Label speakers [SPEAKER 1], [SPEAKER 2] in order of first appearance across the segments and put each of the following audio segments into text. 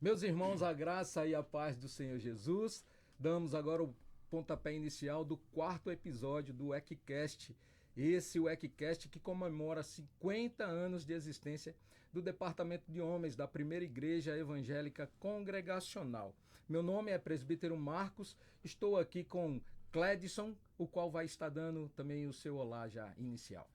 [SPEAKER 1] Meus irmãos, a graça e a paz do Senhor Jesus. Damos agora o pontapé inicial do quarto episódio do ECCast. Esse o ECCast que comemora 50 anos de existência do Departamento de Homens da Primeira Igreja Evangélica Congregacional. Meu nome é Presbítero Marcos, estou aqui com Cledson, o qual vai estar dando também o seu olá já inicial.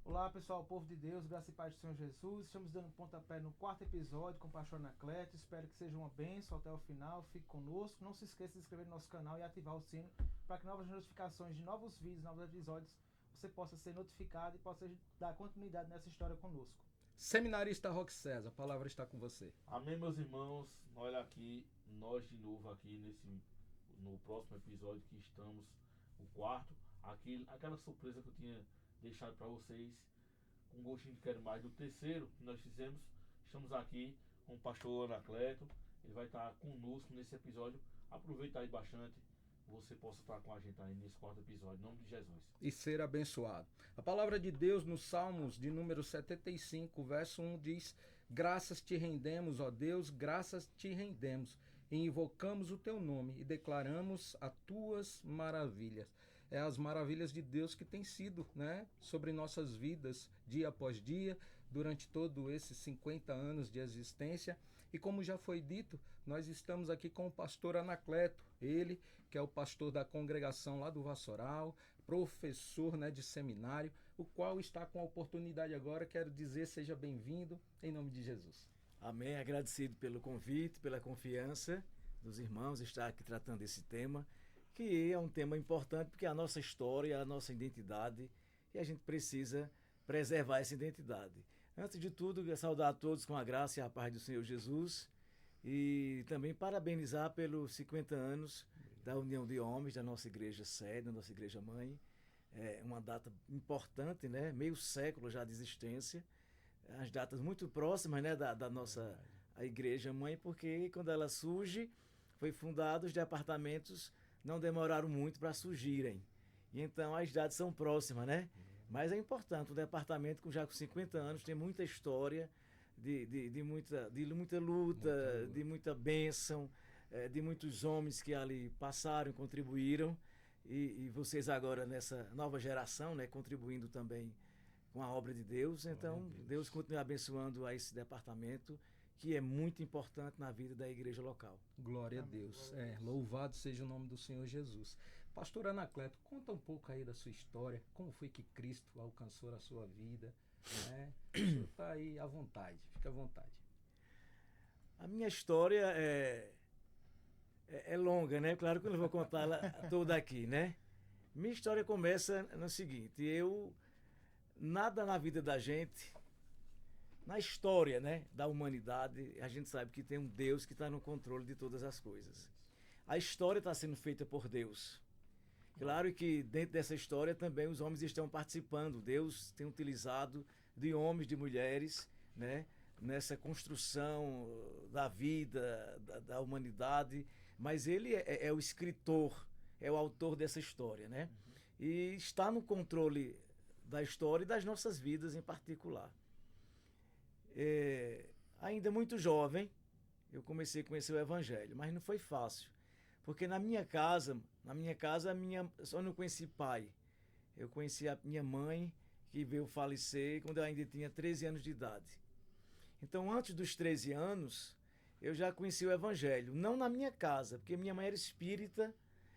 [SPEAKER 2] Olá pessoal, povo de Deus, graça e paz do Senhor Jesus. Estamos dando pontapé no quarto episódio com o pastor Anacleto. Espero que seja uma bênção até o final. Fique conosco. Não se esqueça de se inscrever no nosso canal e ativar o sino para que novas notificações de novos vídeos, novos episódios, você possa ser notificado e possa dar continuidade nessa história conosco.
[SPEAKER 1] Seminarista Roque César, a palavra está com você.
[SPEAKER 3] Amém, meus irmãos. Olha aqui, nós de novo aqui no próximo episódio que estamos, o quarto, aquela surpresa que eu tinha deixado para vocês, com gostinho de quero mais do terceiro que nós fizemos. Estamos aqui com o pastor Anacleto, ele vai estar conosco nesse episódio. Aproveita aí bastante, você possa estar com a gente aí nesse quarto episódio, em nome de Jesus.
[SPEAKER 1] E ser abençoado. A palavra de Deus nos Salmos de número 75, verso 1 diz: graças te rendemos, ó Deus, graças te rendemos, e invocamos o teu nome e declaramos as tuas maravilhas. É as maravilhas de Deus que tem sido, né, sobre nossas vidas, dia após dia, durante todos esses 50 anos de existência. E como já foi dito, nós estamos aqui com o pastor Anacleto, ele que é o pastor da congregação lá do Vassoural, professor, né, de seminário, o qual está com a oportunidade agora. Quero dizer, seja bem-vindo, em nome de Jesus.
[SPEAKER 4] Amém, agradecido pelo convite, pela confiança dos irmãos estar aqui tratando esse tema, que é um tema importante porque é a nossa história, a nossa identidade, e a gente precisa preservar essa identidade. Antes de tudo, saudar a todos com a graça e a paz do Senhor Jesus, e também parabenizar pelos 50 anos da União de Homens, da nossa igreja sede, da nossa igreja mãe. É uma data importante, né? Meio século já de existência, as datas muito próximas, né, da nossa a igreja mãe, porque quando ela surge, foi fundado, os departamentos não demoraram muito para surgirem. E então as datas são próximas, né? Mas é importante, o departamento já com 50 anos tem muita história, de muita luta, de muita bênção, de muitos homens que ali passaram, contribuíram, e vocês agora nessa nova geração, né, contribuindo também com a obra de Deus. Então, Deus continue abençoando a esse departamento, que é muito importante na vida da igreja local.
[SPEAKER 1] Glória a Deus. Louvado seja o nome do Senhor Jesus. Pastor Anacleto, conta um pouco aí da sua história, como foi que Cristo alcançou a sua vida, né? O senhor está aí à vontade, fica à vontade.
[SPEAKER 4] A minha história é longa, né? Claro que eu não vou contar ela toda aqui, né? Minha história começa no seguinte: nada na vida da gente, na história, né, da humanidade, a gente sabe que tem um Deus que está no controle de todas as coisas. A história está sendo feita por Deus. Claro que dentro dessa história também os homens estão participando. Deus tem utilizado de homens, de mulheres, né, nessa construção da vida, da humanidade. Mas ele é o escritor, é o autor dessa história, né? E está no controle da história e das nossas vidas em particular. Ainda muito jovem, eu comecei a conhecer o Evangelho, mas não foi fácil, porque na minha casa eu só não conheci pai. Eu conheci a minha mãe, que veio falecer quando eu ainda tinha 13 anos de idade. Então, antes dos 13 anos, eu já conheci o Evangelho, não na minha casa, porque minha mãe era espírita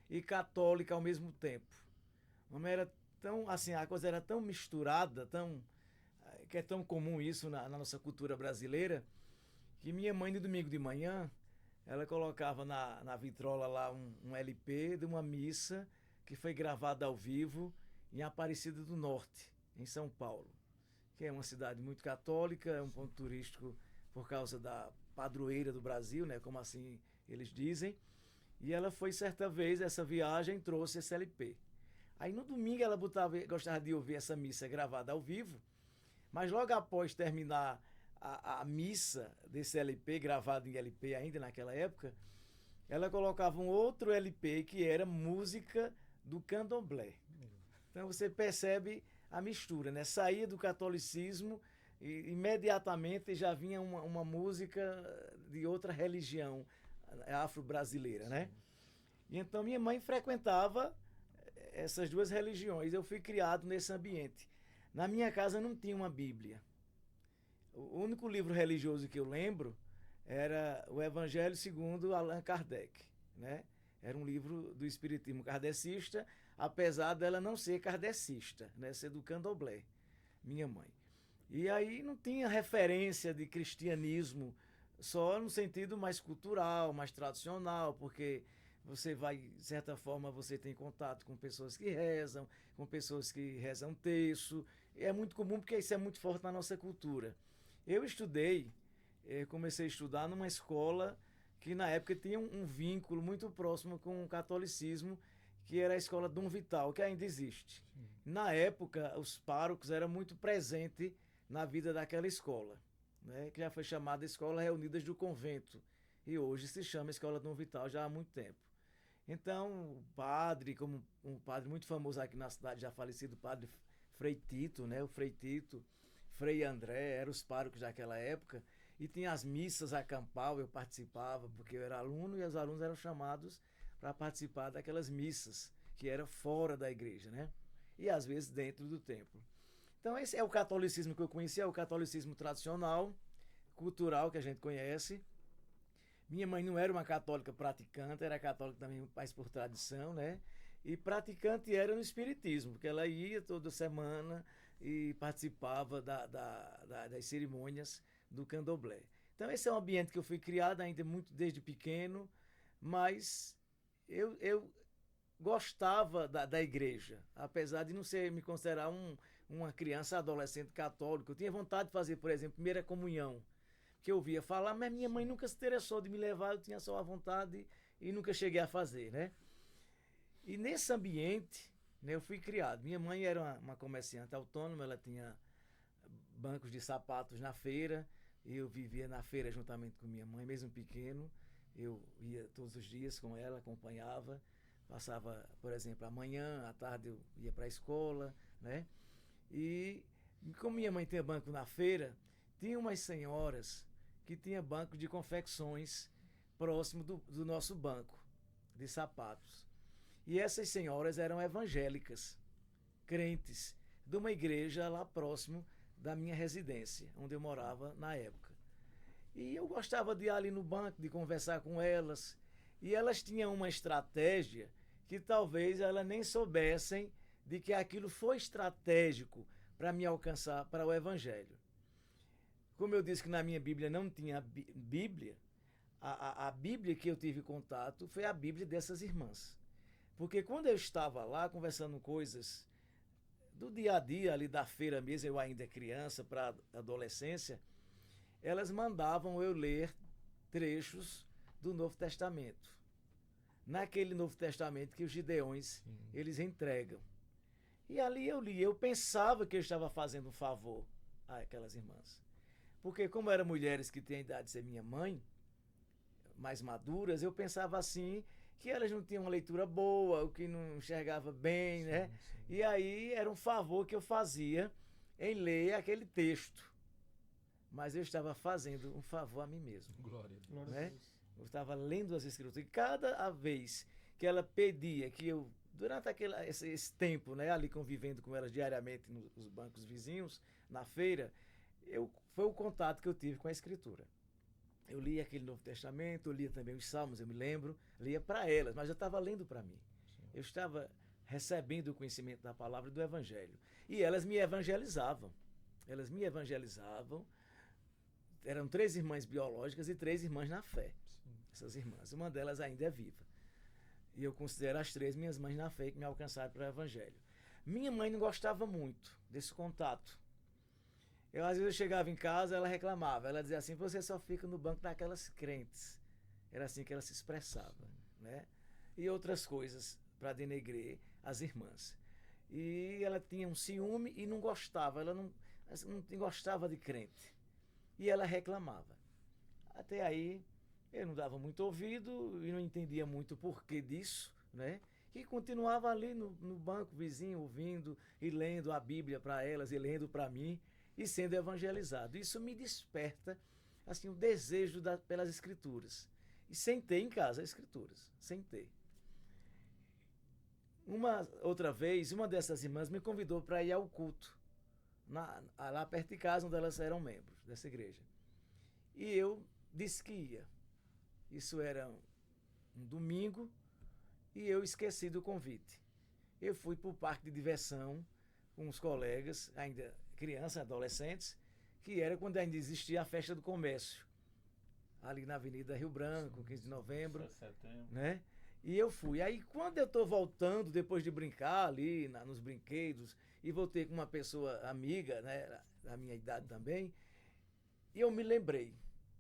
[SPEAKER 4] e católica ao mesmo tempo. A mãe era tão, assim, a coisa era tão misturada, que é tão comum isso na nossa cultura brasileira, que minha mãe, no domingo de manhã, ela colocava na vitrola lá um LP de uma missa que foi gravada ao vivo em Aparecida do Norte, em São Paulo, que é uma cidade muito católica, é um ponto turístico por causa da padroeira do Brasil, né, como assim eles dizem. E ela foi certa vez, essa viagem trouxe esse LP. Aí no domingo ela gostava de ouvir essa missa gravada ao vivo, mas logo após terminar a missa desse LP, gravado em LP ainda naquela época, ela colocava um outro LP que era música do candomblé. Então você percebe a mistura, né? Saía do catolicismo e imediatamente já vinha uma música de outra religião afro-brasileira, né? E então minha mãe frequentava essas duas religiões. Eu fui criado nesse ambiente. Na minha casa não tinha uma Bíblia. O único livro religioso que eu lembro era o Evangelho segundo Allan Kardec, né? Era um livro do espiritismo kardecista, apesar dela não ser kardecista, né? Ser do candomblé, minha mãe. E aí não tinha referência de cristianismo, só no sentido mais cultural, mais tradicional, porque você vai, de certa forma, você tem contato com pessoas que rezam, com pessoas que rezam terço. É muito comum porque isso é muito forte na nossa cultura. Eu comecei a estudar numa escola que na época tinha um vínculo muito próximo com o catolicismo, que era a escola Dom Vital, que ainda existe. Sim. Na época, os párocos eram muito presentes na vida daquela escola, né, que já foi chamada Escola Reunidas do Convento, e hoje se chama Escola Dom Vital já há muito tempo. Então, o padre, como um padre muito famoso aqui na cidade, já falecido, o padre Frei Tito, né, o Frei Tito, Frei André, eram os párocos daquela época, e tinha as missas a campal, eu participava, porque eu era aluno, e os alunos eram chamados para participar daquelas missas, que era fora da igreja, né, e às vezes dentro do templo. Então esse é o catolicismo que eu conheci, é o catolicismo tradicional, cultural, que a gente conhece. Minha mãe não era uma católica praticante, era católica também mais por tradição, né? E praticante era no espiritismo, porque ela ia toda semana e participava das cerimônias do candomblé. Então esse é um ambiente que eu fui criado ainda muito desde pequeno, mas eu gostava da igreja, apesar de não me considerar uma criança, adolescente católico. Eu tinha vontade de fazer, por exemplo, primeira comunhão, que eu ouvia falar, mas minha mãe nunca se interessou de me levar, eu tinha só a vontade e nunca cheguei a fazer, né? E nesse ambiente, né, eu fui criado. Minha mãe era uma comerciante autônoma, ela tinha bancos de sapatos na feira, eu vivia na feira juntamente com minha mãe, mesmo pequeno, eu ia todos os dias com ela, acompanhava, passava, por exemplo, amanhã, à tarde eu ia para a escola, né? E como minha mãe tinha banco na feira, tinha umas senhoras que tinham banco de confecções próximo do nosso banco de sapatos. E essas senhoras eram evangélicas, crentes, de uma igreja lá próximo da minha residência, onde eu morava na época. E eu gostava de ir ali no banco, de conversar com elas. E elas tinham uma estratégia que talvez elas nem soubessem de que aquilo foi estratégico para me alcançar para o Evangelho. Como eu disse que na minha Bíblia não tinha Bíblia, a Bíblia que eu tive contato foi a Bíblia dessas irmãs. Porque quando eu estava lá conversando coisas do dia a dia, ali da feira mesmo, eu ainda criança, para adolescência, elas mandavam eu ler trechos do Novo Testamento. Naquele Novo Testamento que os gideões, eles entregam. E ali eu li, eu pensava que eu estava fazendo um favor àquelas irmãs. Porque como eram mulheres que têm a idade de ser minha mãe, mais maduras, eu pensava assim, que elas não tinham uma leitura boa, o que não enxergava bem, né? Sim. E aí era um favor que eu fazia em ler aquele texto. Mas eu estava fazendo um favor a mim mesmo.
[SPEAKER 1] Glória a Deus.
[SPEAKER 4] Né? Eu estava lendo as escrituras. E cada vez que ela pedia que eu, durante esse tempo, né, ali convivendo com elas diariamente nos bancos vizinhos, na feira, foi o contato que eu tive com a escritura. Eu lia aquele Novo Testamento, eu lia também os Salmos, eu me lembro, lia para elas, mas eu estava lendo para mim. Sim. Eu estava recebendo o conhecimento da palavra e do Evangelho. E elas me evangelizavam. Elas me evangelizavam. Eram 3 irmãs biológicas e 3 irmãs na fé. Sim. Essas irmãs. Uma delas ainda é viva. E eu considero as 3 minhas mães na fé que me alcançaram para o Evangelho. Minha mãe não gostava muito desse contato. Às vezes eu chegava em casa, ela reclamava. Ela dizia assim, você só fica no banco daquelas crentes. Era assim que ela se expressava, né? E outras coisas para denegrir as irmãs. E ela tinha um ciúme e não gostava. Ela não gostava de crente. E ela reclamava. Até aí, eu não dava muito ouvido e não entendia muito o porquê disso, né? E continuava ali no banco vizinho, ouvindo e lendo a Bíblia para elas e lendo para mim. E sendo evangelizado. Isso me desperta assim, um desejo pelas escrituras. E sentei em casa as escrituras, sentei. Uma outra vez, uma dessas irmãs me convidou para ir ao culto, lá perto de casa, onde elas eram membros dessa igreja. E eu disse que ia. Isso era um domingo e eu esqueci do convite. Eu fui para o parque de diversão com os colegas, ainda crianças, adolescentes, que era quando ainda existia a festa do comércio, ali na Avenida Rio Branco, 15 de novembro.
[SPEAKER 3] 7 de setembro.
[SPEAKER 4] Né? E eu fui. Aí quando eu estou voltando, depois de brincar ali nos brinquedos, e voltei com uma pessoa amiga, né, da minha idade também, e eu me lembrei.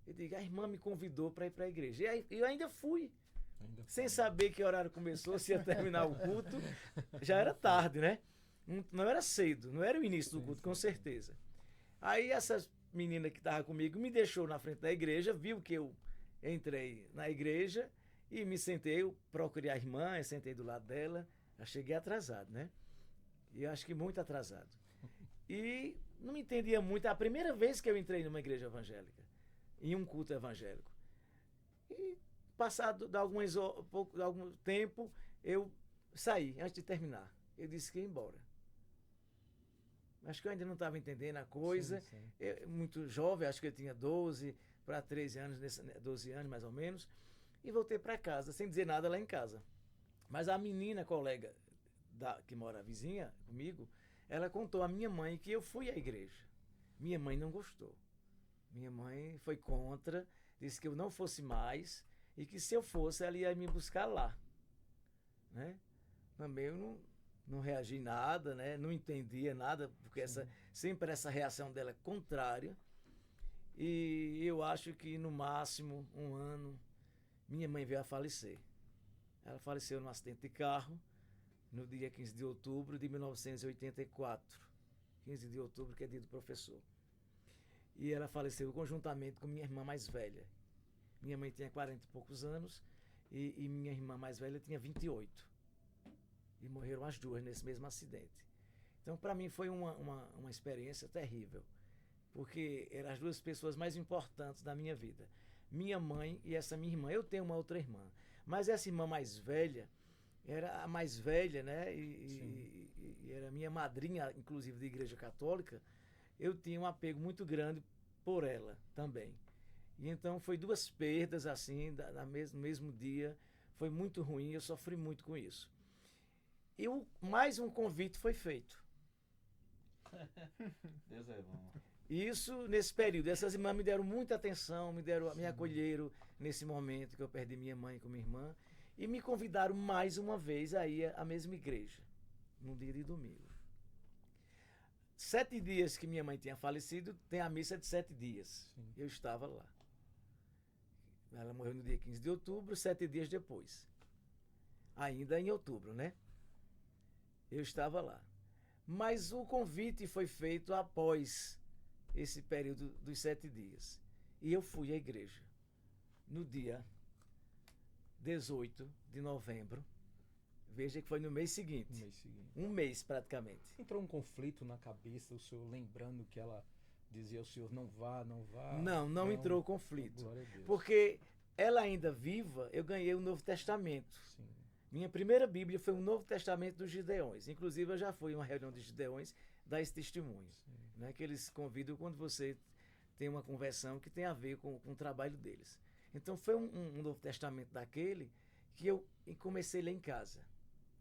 [SPEAKER 4] Eu digo, a irmã me convidou para ir para a igreja. E aí, eu ainda fui. Sem saber que horário começou, se ia terminar o culto. Já era tarde, né? Não era cedo, não era o início do culto, com certeza. Aí essas menina que estava comigo me deixou na frente da igreja, viu que eu entrei na igreja e me sentei, eu procurei a irmã, eu sentei do lado dela, eu cheguei atrasado, né? E eu acho que muito atrasado. E não me entendia muito, é a primeira vez que eu entrei numa igreja evangélica, em um culto evangélico. E passado de algum tempo, eu saí, antes de terminar. Eu disse que ia embora. Acho que eu ainda não estava entendendo a coisa.
[SPEAKER 1] Sim, sim.
[SPEAKER 4] Eu, muito jovem, acho que eu tinha 12 para 13 anos, 12 anos mais ou menos. E voltei para casa, sem dizer nada lá em casa. Mas a menina, colega que mora vizinha comigo, ela contou à minha mãe que eu fui à igreja. Minha mãe não gostou. Minha mãe foi contra, disse que eu não fosse mais e que se eu fosse, ela ia me buscar lá. Né? Também eu não reagi nada, né? Não entendia nada, porque sempre essa reação dela é contrária. E eu acho que no máximo um ano, minha mãe veio a falecer. Ela faleceu num acidente de carro no dia 15 de outubro de 1984. 15 de outubro, que é dia do professor. E ela faleceu conjuntamente com minha irmã mais velha. Minha mãe tinha 40 e poucos anos e minha irmã mais velha tinha 28. E morreram as duas nesse mesmo acidente. Então, para mim, foi uma experiência terrível, porque eram as duas pessoas mais importantes da minha vida. Minha mãe e essa minha irmã. Eu tenho uma outra irmã, mas essa irmã mais velha, era a mais velha, né? E era minha madrinha, inclusive, da Igreja Católica. Eu tinha um apego muito grande por ela também. E então, foi duas perdas, assim, no mesmo dia. Foi muito ruim, eu sofri muito com isso. E mais um convite foi feito.
[SPEAKER 3] Deus é bom.
[SPEAKER 4] Isso nesse período. Essas irmãs me deram muita atenção, me acolheram nesse momento que eu perdi minha mãe com minha irmã. E me convidaram mais uma vez a ir à mesma igreja, num dia de domingo. 7 dias que minha mãe tinha falecido, tem a missa de 7 dias.
[SPEAKER 1] Sim.
[SPEAKER 4] Eu estava lá. Ela morreu no dia 15 de outubro, 7 dias depois. Ainda em outubro, né? Eu estava lá. Mas o convite foi feito após esse período dos 7 dias. E eu fui à igreja no dia 18 de novembro. Veja que foi no mês seguinte. Um mês praticamente.
[SPEAKER 1] Entrou um conflito na cabeça, o senhor lembrando que ela dizia ao senhor, não vá, não vá.
[SPEAKER 4] Não entrou conflito.
[SPEAKER 1] Glória a Deus.
[SPEAKER 4] Porque ela ainda viva, eu ganhei o Novo Testamento.
[SPEAKER 1] Sim.
[SPEAKER 4] Minha primeira Bíblia foi o Novo Testamento dos Gideões. Inclusive, eu já fui em uma reunião de Gideões dar esse testemunho. Né, que eles convidam quando você tem uma conversão que tem a ver com o trabalho deles. Então, foi um Novo Testamento daquele que eu comecei a ler em casa.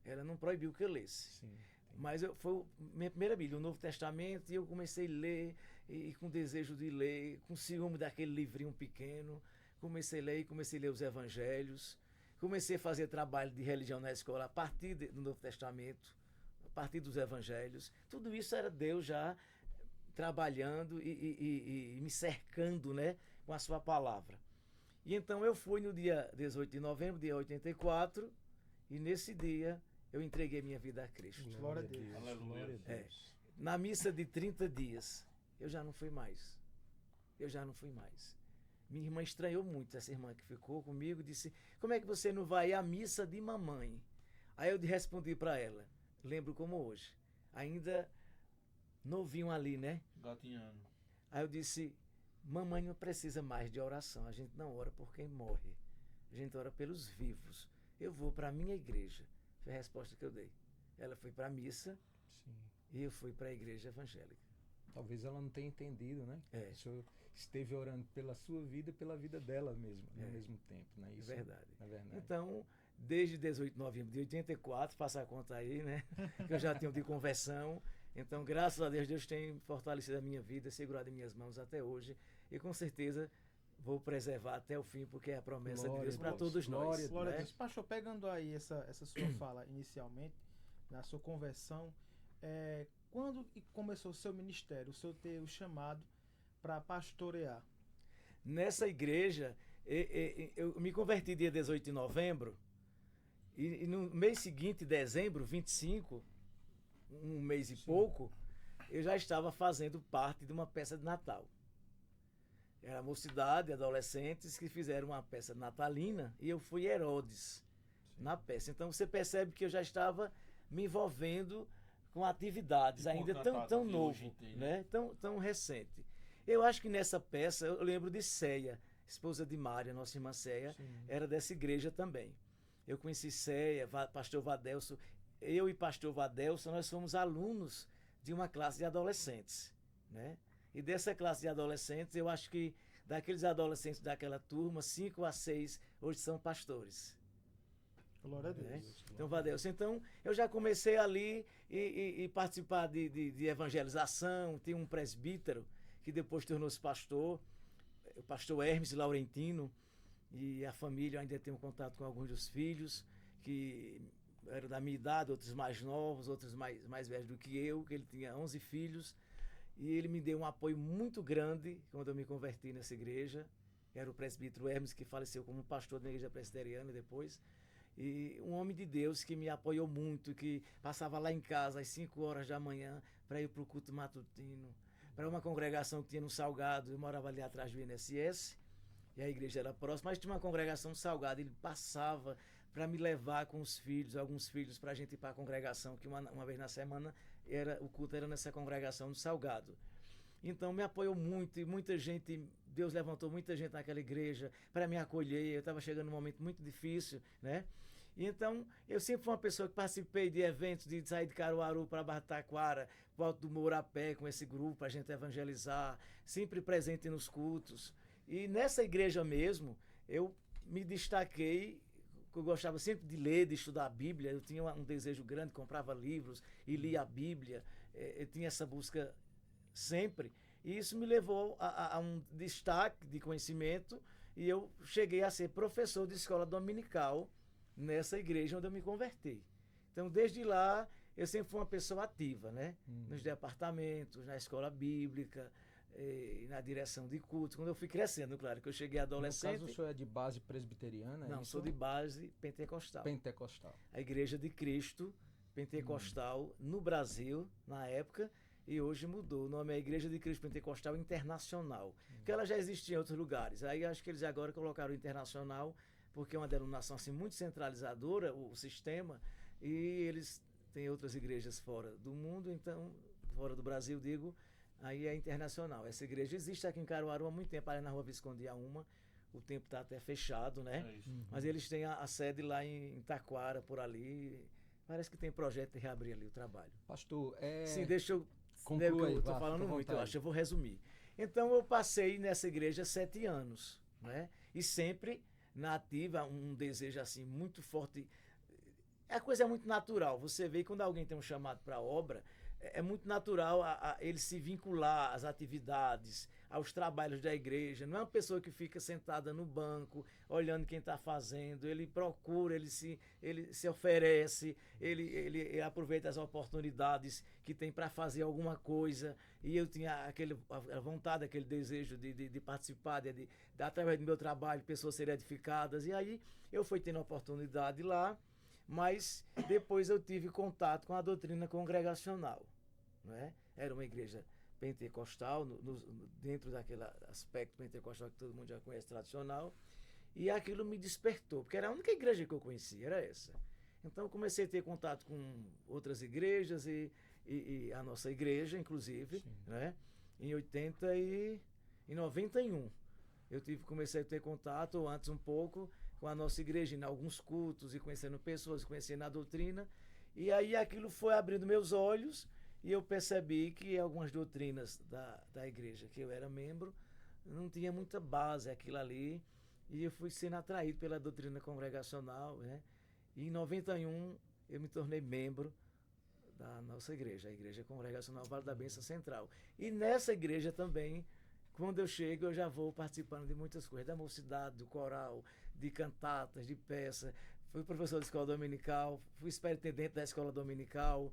[SPEAKER 4] Ela não proibiu que eu lesse.
[SPEAKER 1] Sim.
[SPEAKER 4] Mas foi minha primeira Bíblia, o Novo Testamento, e eu comecei a ler, e com desejo de ler, com ciúme daquele livrinho pequeno. Comecei a ler os Evangelhos. Comecei a fazer trabalho de religião na escola a partir do Novo Testamento, a partir dos Evangelhos. Tudo isso era Deus já trabalhando e me cercando, né, com a sua palavra. E então eu fui no dia 18 de novembro, dia 84, e nesse dia eu entreguei minha vida a Cristo.
[SPEAKER 2] Glória a Deus.
[SPEAKER 3] Aleluia.
[SPEAKER 4] Na missa de 30 dias, eu já não fui mais. Minha irmã estranhou muito, essa irmã que ficou comigo, disse, como é que você não vai à missa de mamãe? Aí eu respondi para ela, lembro como hoje, ainda novinho ali, né?
[SPEAKER 3] Gatinhando.
[SPEAKER 4] Aí eu disse, mamãe não precisa mais de oração. A gente não ora por quem morre. A gente ora pelos vivos. Eu vou para a minha igreja. Foi a resposta que eu dei. Ela foi para a missa
[SPEAKER 1] Sim.
[SPEAKER 4] e eu fui para a igreja evangélica.
[SPEAKER 1] Talvez ela não tenha entendido, né?
[SPEAKER 4] É.
[SPEAKER 1] O senhor esteve orando pela sua vida e pela vida dela mesmo, no
[SPEAKER 4] É.
[SPEAKER 1] mesmo tempo, né?
[SPEAKER 4] É
[SPEAKER 1] Isso
[SPEAKER 4] verdade.
[SPEAKER 1] é verdade.
[SPEAKER 4] Então, desde 18 de novembro de 84, faça a conta aí, né? Que eu já tenho de conversão. Então, graças a Deus, Deus tem fortalecido a minha vida, segurado em minhas mãos até hoje. E com certeza vou preservar até o fim, porque é a promessa de
[SPEAKER 1] Glória
[SPEAKER 4] Deus
[SPEAKER 1] a
[SPEAKER 4] para
[SPEAKER 1] Deus.
[SPEAKER 4] todos
[SPEAKER 1] Glória
[SPEAKER 4] nós.
[SPEAKER 1] a
[SPEAKER 2] Glória a
[SPEAKER 4] Né?
[SPEAKER 2] Deus. Pastor, pegando aí essa sua fala inicialmente, na sua conversão, quando que começou o seu ministério, o seu ter o chamado para pastorear?
[SPEAKER 4] Nessa igreja, eu me converti dia 18 de novembro, e no mês seguinte, dezembro, 25, um mês e pouco, eu já estava fazendo parte de uma peça de Natal. Era a mocidade, adolescentes que fizeram uma peça natalina e eu fui Herodes na peça. Então você percebe que eu já estava me envolvendo com atividades,
[SPEAKER 3] E com
[SPEAKER 4] ainda
[SPEAKER 3] cantatas
[SPEAKER 4] tão
[SPEAKER 3] que
[SPEAKER 4] novo,
[SPEAKER 3] hoje tem,
[SPEAKER 4] né? Tão recente. Eu acho que nessa peça, eu lembro de Céia, esposa de Mária, nossa irmã Céia,
[SPEAKER 1] Sim.
[SPEAKER 4] era dessa igreja também. Eu conheci Céia, pastor Vadelso. Eu e pastor Vadelso, nós fomos alunos de uma classe de adolescentes, né? E dessa classe de adolescentes, eu acho que daqueles adolescentes daquela turma, 5 a 6 hoje são pastores.
[SPEAKER 2] Glória a
[SPEAKER 4] Né?
[SPEAKER 2] Deus.
[SPEAKER 4] Então, Vadelso, então eu já comecei ali e participar de evangelização. Tem um presbítero que depois tornou-se pastor, o pastor Hermes Laurentino, e a família, eu ainda tenho contato com alguns dos filhos, que eram da minha idade, outros mais novos, outros mais velhos do que eu, que ele tinha 11 filhos, e ele me deu um apoio muito grande quando eu me converti nessa igreja. Era o presbítero Hermes, que faleceu como pastor da igreja presbiteriana depois, e um homem de Deus que me apoiou muito, que passava lá em casa às 5 horas da manhã para ir para o culto matutino, para uma congregação que tinha no Salgado. Eu morava ali atrás do INSS, e a igreja era próxima, mas tinha uma congregação no Salgado. Ele passava para me levar com os filhos, alguns filhos, para a gente ir para a congregação, que uma vez na semana o culto era nessa congregação no Salgado. Então me apoiou muito, e muita gente, Deus levantou muita gente naquela igreja para me acolher. Eu estava chegando num momento muito difícil, né? E então, eu sempre fui uma pessoa que participei de eventos, de sair de Caruaru para Barra do Taquara, para o Alto do Moura a pé com esse grupo, para a gente evangelizar, sempre presente nos cultos. E nessa igreja mesmo, eu me destaquei, eu gostava sempre de ler, de estudar a Bíblia. Eu tinha um desejo grande, comprava livros e lia a Bíblia. Eu tinha essa busca sempre. E isso me levou a um destaque de conhecimento, e eu cheguei a ser professor de escola dominical nessa igreja onde eu me converti. Então, desde lá, eu sempre fui uma pessoa ativa, né? Nos departamentos, na escola bíblica, na direção de cultos. Quando eu fui crescendo, claro, que eu cheguei adolescente...
[SPEAKER 1] No caso, o senhor é de base presbiteriana?
[SPEAKER 4] Não, sou de base pentecostal.
[SPEAKER 1] Pentecostal.
[SPEAKER 4] A Igreja de Cristo Pentecostal no Brasil, na época, e hoje mudou. O nome é Igreja de Cristo Pentecostal Internacional, porque ela já existia em outros lugares. Aí acho que eles agora colocaram o Internacional, porque é uma denominação assim, muito centralizadora, o sistema, e eles têm outras igrejas fora do mundo, então, fora do Brasil, digo, aí é internacional. Essa igreja existe aqui em Caruaru há muito tempo, ali na Rua Visconde A1, o tempo está até fechado, né?
[SPEAKER 3] É isso.
[SPEAKER 4] Mas eles têm a sede lá em Taquara, por ali. Parece que tem projeto de reabrir ali o trabalho.
[SPEAKER 1] Pastor,
[SPEAKER 4] Sim, deixa eu...
[SPEAKER 1] conclua aí,
[SPEAKER 4] eu estou
[SPEAKER 1] vá,
[SPEAKER 4] falando
[SPEAKER 1] fica à
[SPEAKER 4] muito, eu
[SPEAKER 1] vontade.
[SPEAKER 4] acho, eu vou resumir. Então, eu passei nessa igreja 7 anos, né? E sempre na ativa, um desejo assim muito forte. A coisa é muito natural. Você vê quando alguém tem um chamado para a obra, é muito natural ele se vincular às atividades, aos trabalhos da igreja. Não é uma pessoa que fica sentada no banco, olhando quem está fazendo. Ele procura, ele se oferece, ele aproveita as oportunidades que tem para fazer alguma coisa. E eu tinha a vontade, aquele desejo de participar, através do meu trabalho, pessoas serem edificadas. E aí eu fui tendo oportunidade lá, mas depois eu tive contato com a doutrina congregacional, né? Era uma igreja pentecostal, dentro daquele aspecto pentecostal que todo mundo já conhece, tradicional, e aquilo me despertou, porque era a única igreja que eu conhecia, era essa. Então eu comecei a ter contato com outras igrejas e a nossa igreja, inclusive, né? Em Em 91, comecei a ter contato, antes um pouco, com a nossa igreja, em alguns cultos, e conhecendo pessoas, conhecendo a doutrina. E aí aquilo foi abrindo meus olhos, e eu percebi que algumas doutrinas da igreja que eu era membro, não tinha muita base aquilo ali, e eu fui sendo atraído pela doutrina congregacional, né? E em 91 eu me tornei membro da nossa igreja, a Igreja Congregacional Vale da Bênção Central. E nessa igreja também, quando eu chego, eu já vou participando de muitas coisas, da mocidade, do coral, de cantatas, de peça. Fui professor de escola dominical, fui superintendente da escola dominical,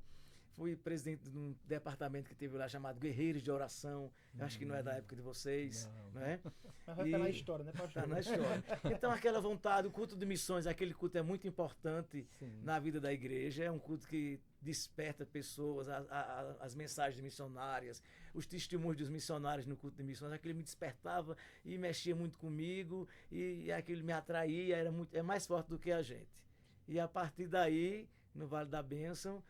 [SPEAKER 4] fui presidente de um departamento que teve lá chamado Guerreiros de Oração. Eu acho que não é da época de vocês, não é?
[SPEAKER 2] Mas vai estar na história, né, pastor?
[SPEAKER 4] Está na história. Então, aquela vontade, o culto de missões, aquele culto é muito importante na vida da igreja. É um culto que desperta pessoas, as mensagens missionárias, os testemunhos dos missionários no culto de missões. Aquilo me despertava e mexia muito comigo, e aquilo me atraía, é mais forte do que a gente. E a partir daí, no Vale da Bênção,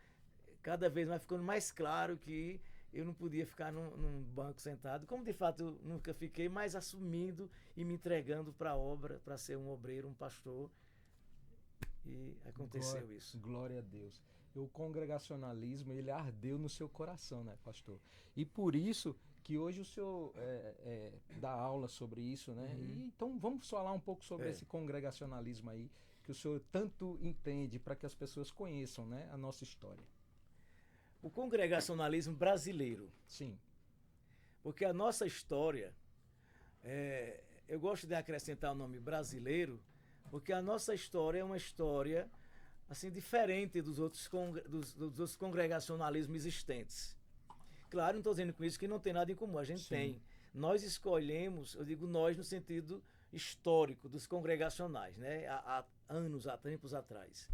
[SPEAKER 4] cada vez mais ficando mais claro que eu não podia ficar num banco sentado, como de fato eu nunca fiquei, mas assumindo e me entregando para a obra, para ser um obreiro, um pastor. E aconteceu isso.
[SPEAKER 1] Glória a Deus. O congregacionalismo, ele ardeu no seu coração, né, pastor? E por isso que hoje o senhor dá aula sobre isso, né? E, então vamos falar um pouco sobre esse congregacionalismo aí, que o senhor tanto entende, para que as pessoas conheçam, né, a nossa história.
[SPEAKER 4] O congregacionalismo brasileiro.
[SPEAKER 1] Sim.
[SPEAKER 4] Porque a nossa história, eu gosto de acrescentar o nome brasileiro, porque a nossa história é uma história assim diferente dos outros congregacionalismos existentes. Claro, não estou dizendo com isso que não tem nada em comum, a gente tem. Nós escolhemos, eu digo nós no sentido histórico dos congregacionais, né? Há tempos atrás,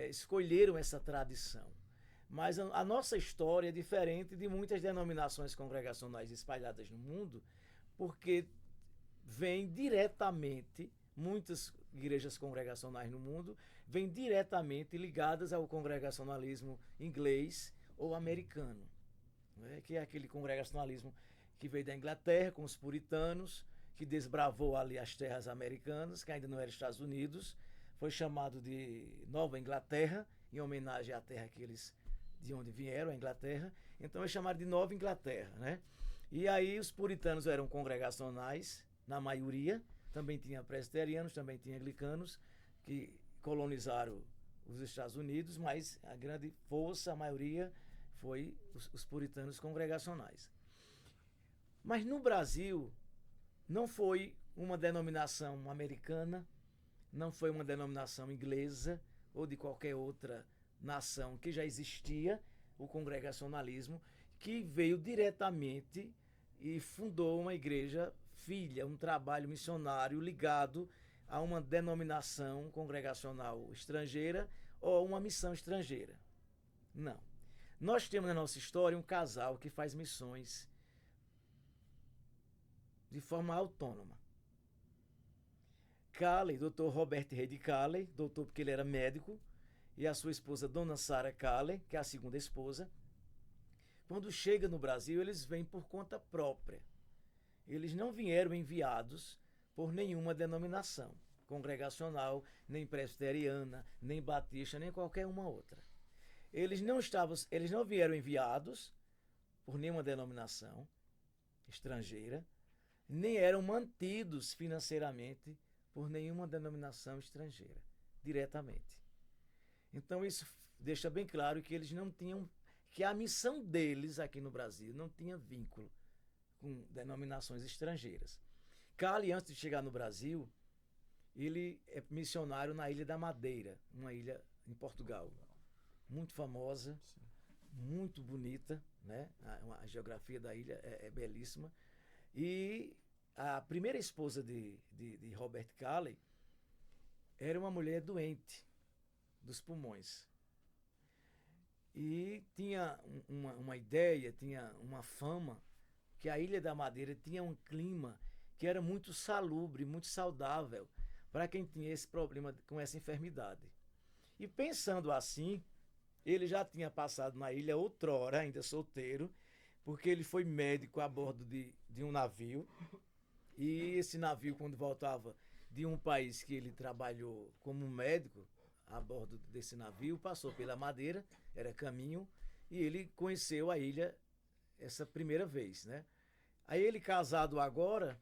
[SPEAKER 4] escolheram essa tradição. Mas a nossa história é diferente de muitas denominações congregacionais espalhadas no mundo, porque vem diretamente, muitas igrejas congregacionais no mundo, vêm diretamente ligadas ao congregacionalismo inglês ou americano, né? Que é aquele congregacionalismo que veio da Inglaterra com os puritanos, que desbravou ali as terras americanas, que ainda não eram Estados Unidos, foi chamado de Nova Inglaterra, em homenagem à terra que eles de onde vieram, a Inglaterra, então é chamado de Nova Inglaterra, né? E aí os puritanos eram congregacionais, na maioria, também tinha presbiterianos, também tinha anglicanos, que colonizaram os Estados Unidos, mas a grande força, a maioria, foi os puritanos congregacionais. Mas no Brasil, não foi uma denominação americana, não foi uma denominação inglesa ou de qualquer outra nação que já existia, o congregacionalismo, que veio diretamente e fundou uma igreja filha, um trabalho missionário ligado a uma denominação congregacional estrangeira ou uma missão estrangeira. Não. Nós temos na nossa história um casal que faz missões de forma autônoma. Calley, Dr. Robert Reid Calley, doutor porque ele era médico, e a sua esposa, Dona Sarah Calley, que é a segunda esposa, quando chega no Brasil, eles vêm por conta própria. Eles não vieram enviados por nenhuma denominação congregacional, nem presbiteriana, nem batista, nem qualquer uma outra. Eles não vieram enviados por nenhuma denominação estrangeira, nem eram mantidos financeiramente por nenhuma denominação estrangeira, diretamente. Então isso deixa bem claro que eles não tinham, que a missão deles aqui no Brasil não tinha vínculo com denominações estrangeiras. Calley, antes de chegar no Brasil, ele é missionário na Ilha da Madeira, uma ilha em Portugal, muito famosa, muito bonita, né? A geografia da ilha é belíssima. E a primeira esposa de Robert Calley era uma mulher doente dos pulmões. E tinha uma ideia, tinha uma fama, que a Ilha da Madeira tinha um clima que era muito salubre, muito saudável para quem tinha esse problema com essa enfermidade. E pensando assim, ele já tinha passado na ilha outrora, ainda solteiro, porque ele foi médico a bordo de um navio, E esse navio, quando voltava de um país que ele trabalhou como médico, a bordo desse navio, passou pela Madeira, era caminho, e ele conheceu a ilha essa primeira vez, né? Aí ele, casado agora,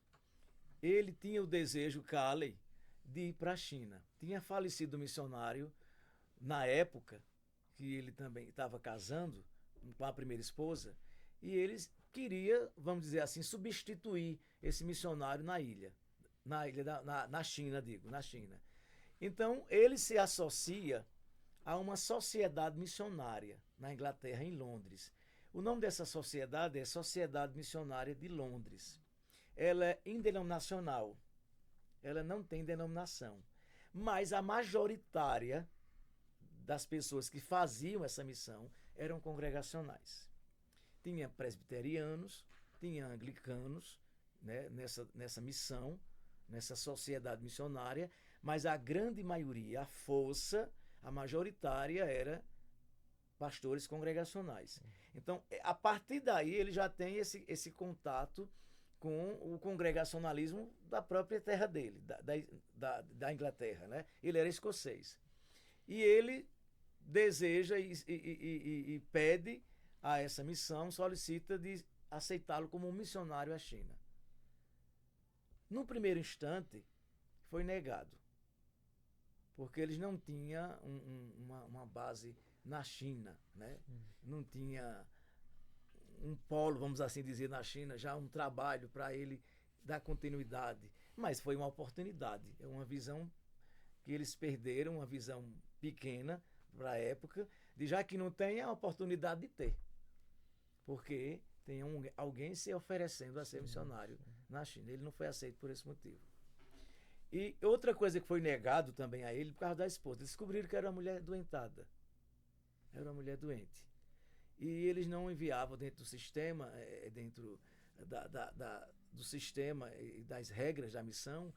[SPEAKER 4] ele tinha o desejo, Calley, de ir para a China. Tinha falecido o missionário na época que ele também estava casando com a primeira esposa, e eles queria, vamos dizer assim, substituir esse missionário na China, na China. Então, ele se associa a uma sociedade missionária na Inglaterra, em Londres. O nome dessa sociedade é Sociedade Missionária de Londres. Ela é indenominacional, ela não tem denominação, mas a majoritária das pessoas que faziam essa missão eram congregacionais. Tinha presbiterianos, tinha anglicanos, né, nessa missão, nessa sociedade missionária, mas a grande maioria, a força, a majoritária era pastores congregacionais. Então, a partir daí, ele já tem esse contato com o congregacionalismo da própria terra dele, da Inglaterra, né? Ele era escocês. E ele deseja e pede a essa missão, solicita de aceitá-lo como um missionário à China. No primeiro instante, foi negado, porque eles não tinham uma base na China, né? Não tinha um polo, vamos assim dizer, na China, já um trabalho para ele dar continuidade. Mas foi uma oportunidade, é uma visão que eles perderam, uma visão pequena para a época, de já que não tem a oportunidade de ter. Porque tem alguém se oferecendo a ser missionário na China. Ele não foi aceito por esse motivo. E outra coisa que foi negado também a ele, por causa da esposa. Eles descobriram que era uma mulher doentada. Era uma mulher doente. E eles não enviavam dentro do sistema, dentro do sistema e das regras da missão,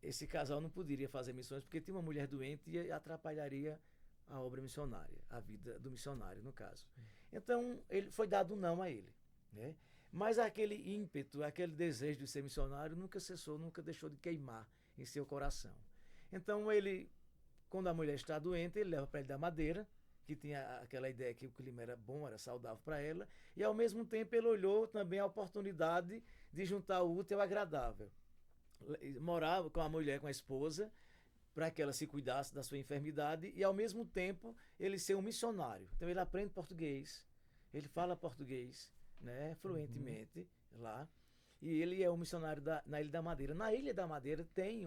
[SPEAKER 4] esse casal não poderia fazer missões porque tinha uma mulher doente e atrapalharia a obra missionária, a vida do missionário, no caso. Então, ele foi dado não a ele, né? Mas aquele ímpeto, aquele desejo de ser missionário nunca cessou, nunca deixou de queimar em seu coração. Então, ele, quando a mulher está doente, ele leva para ele da Madeira, que tinha aquela ideia que o clima era bom, era saudável para ela, e ao mesmo tempo ele olhou também a oportunidade de juntar o útil ao agradável. Morava com a mulher, com a esposa, para que ela se cuidasse da sua enfermidade e, ao mesmo tempo, ele ser um missionário. Então, ele aprende português, ele fala português, né, fluentemente lá, e ele é um missionário na Ilha da Madeira. Na Ilha da Madeira tem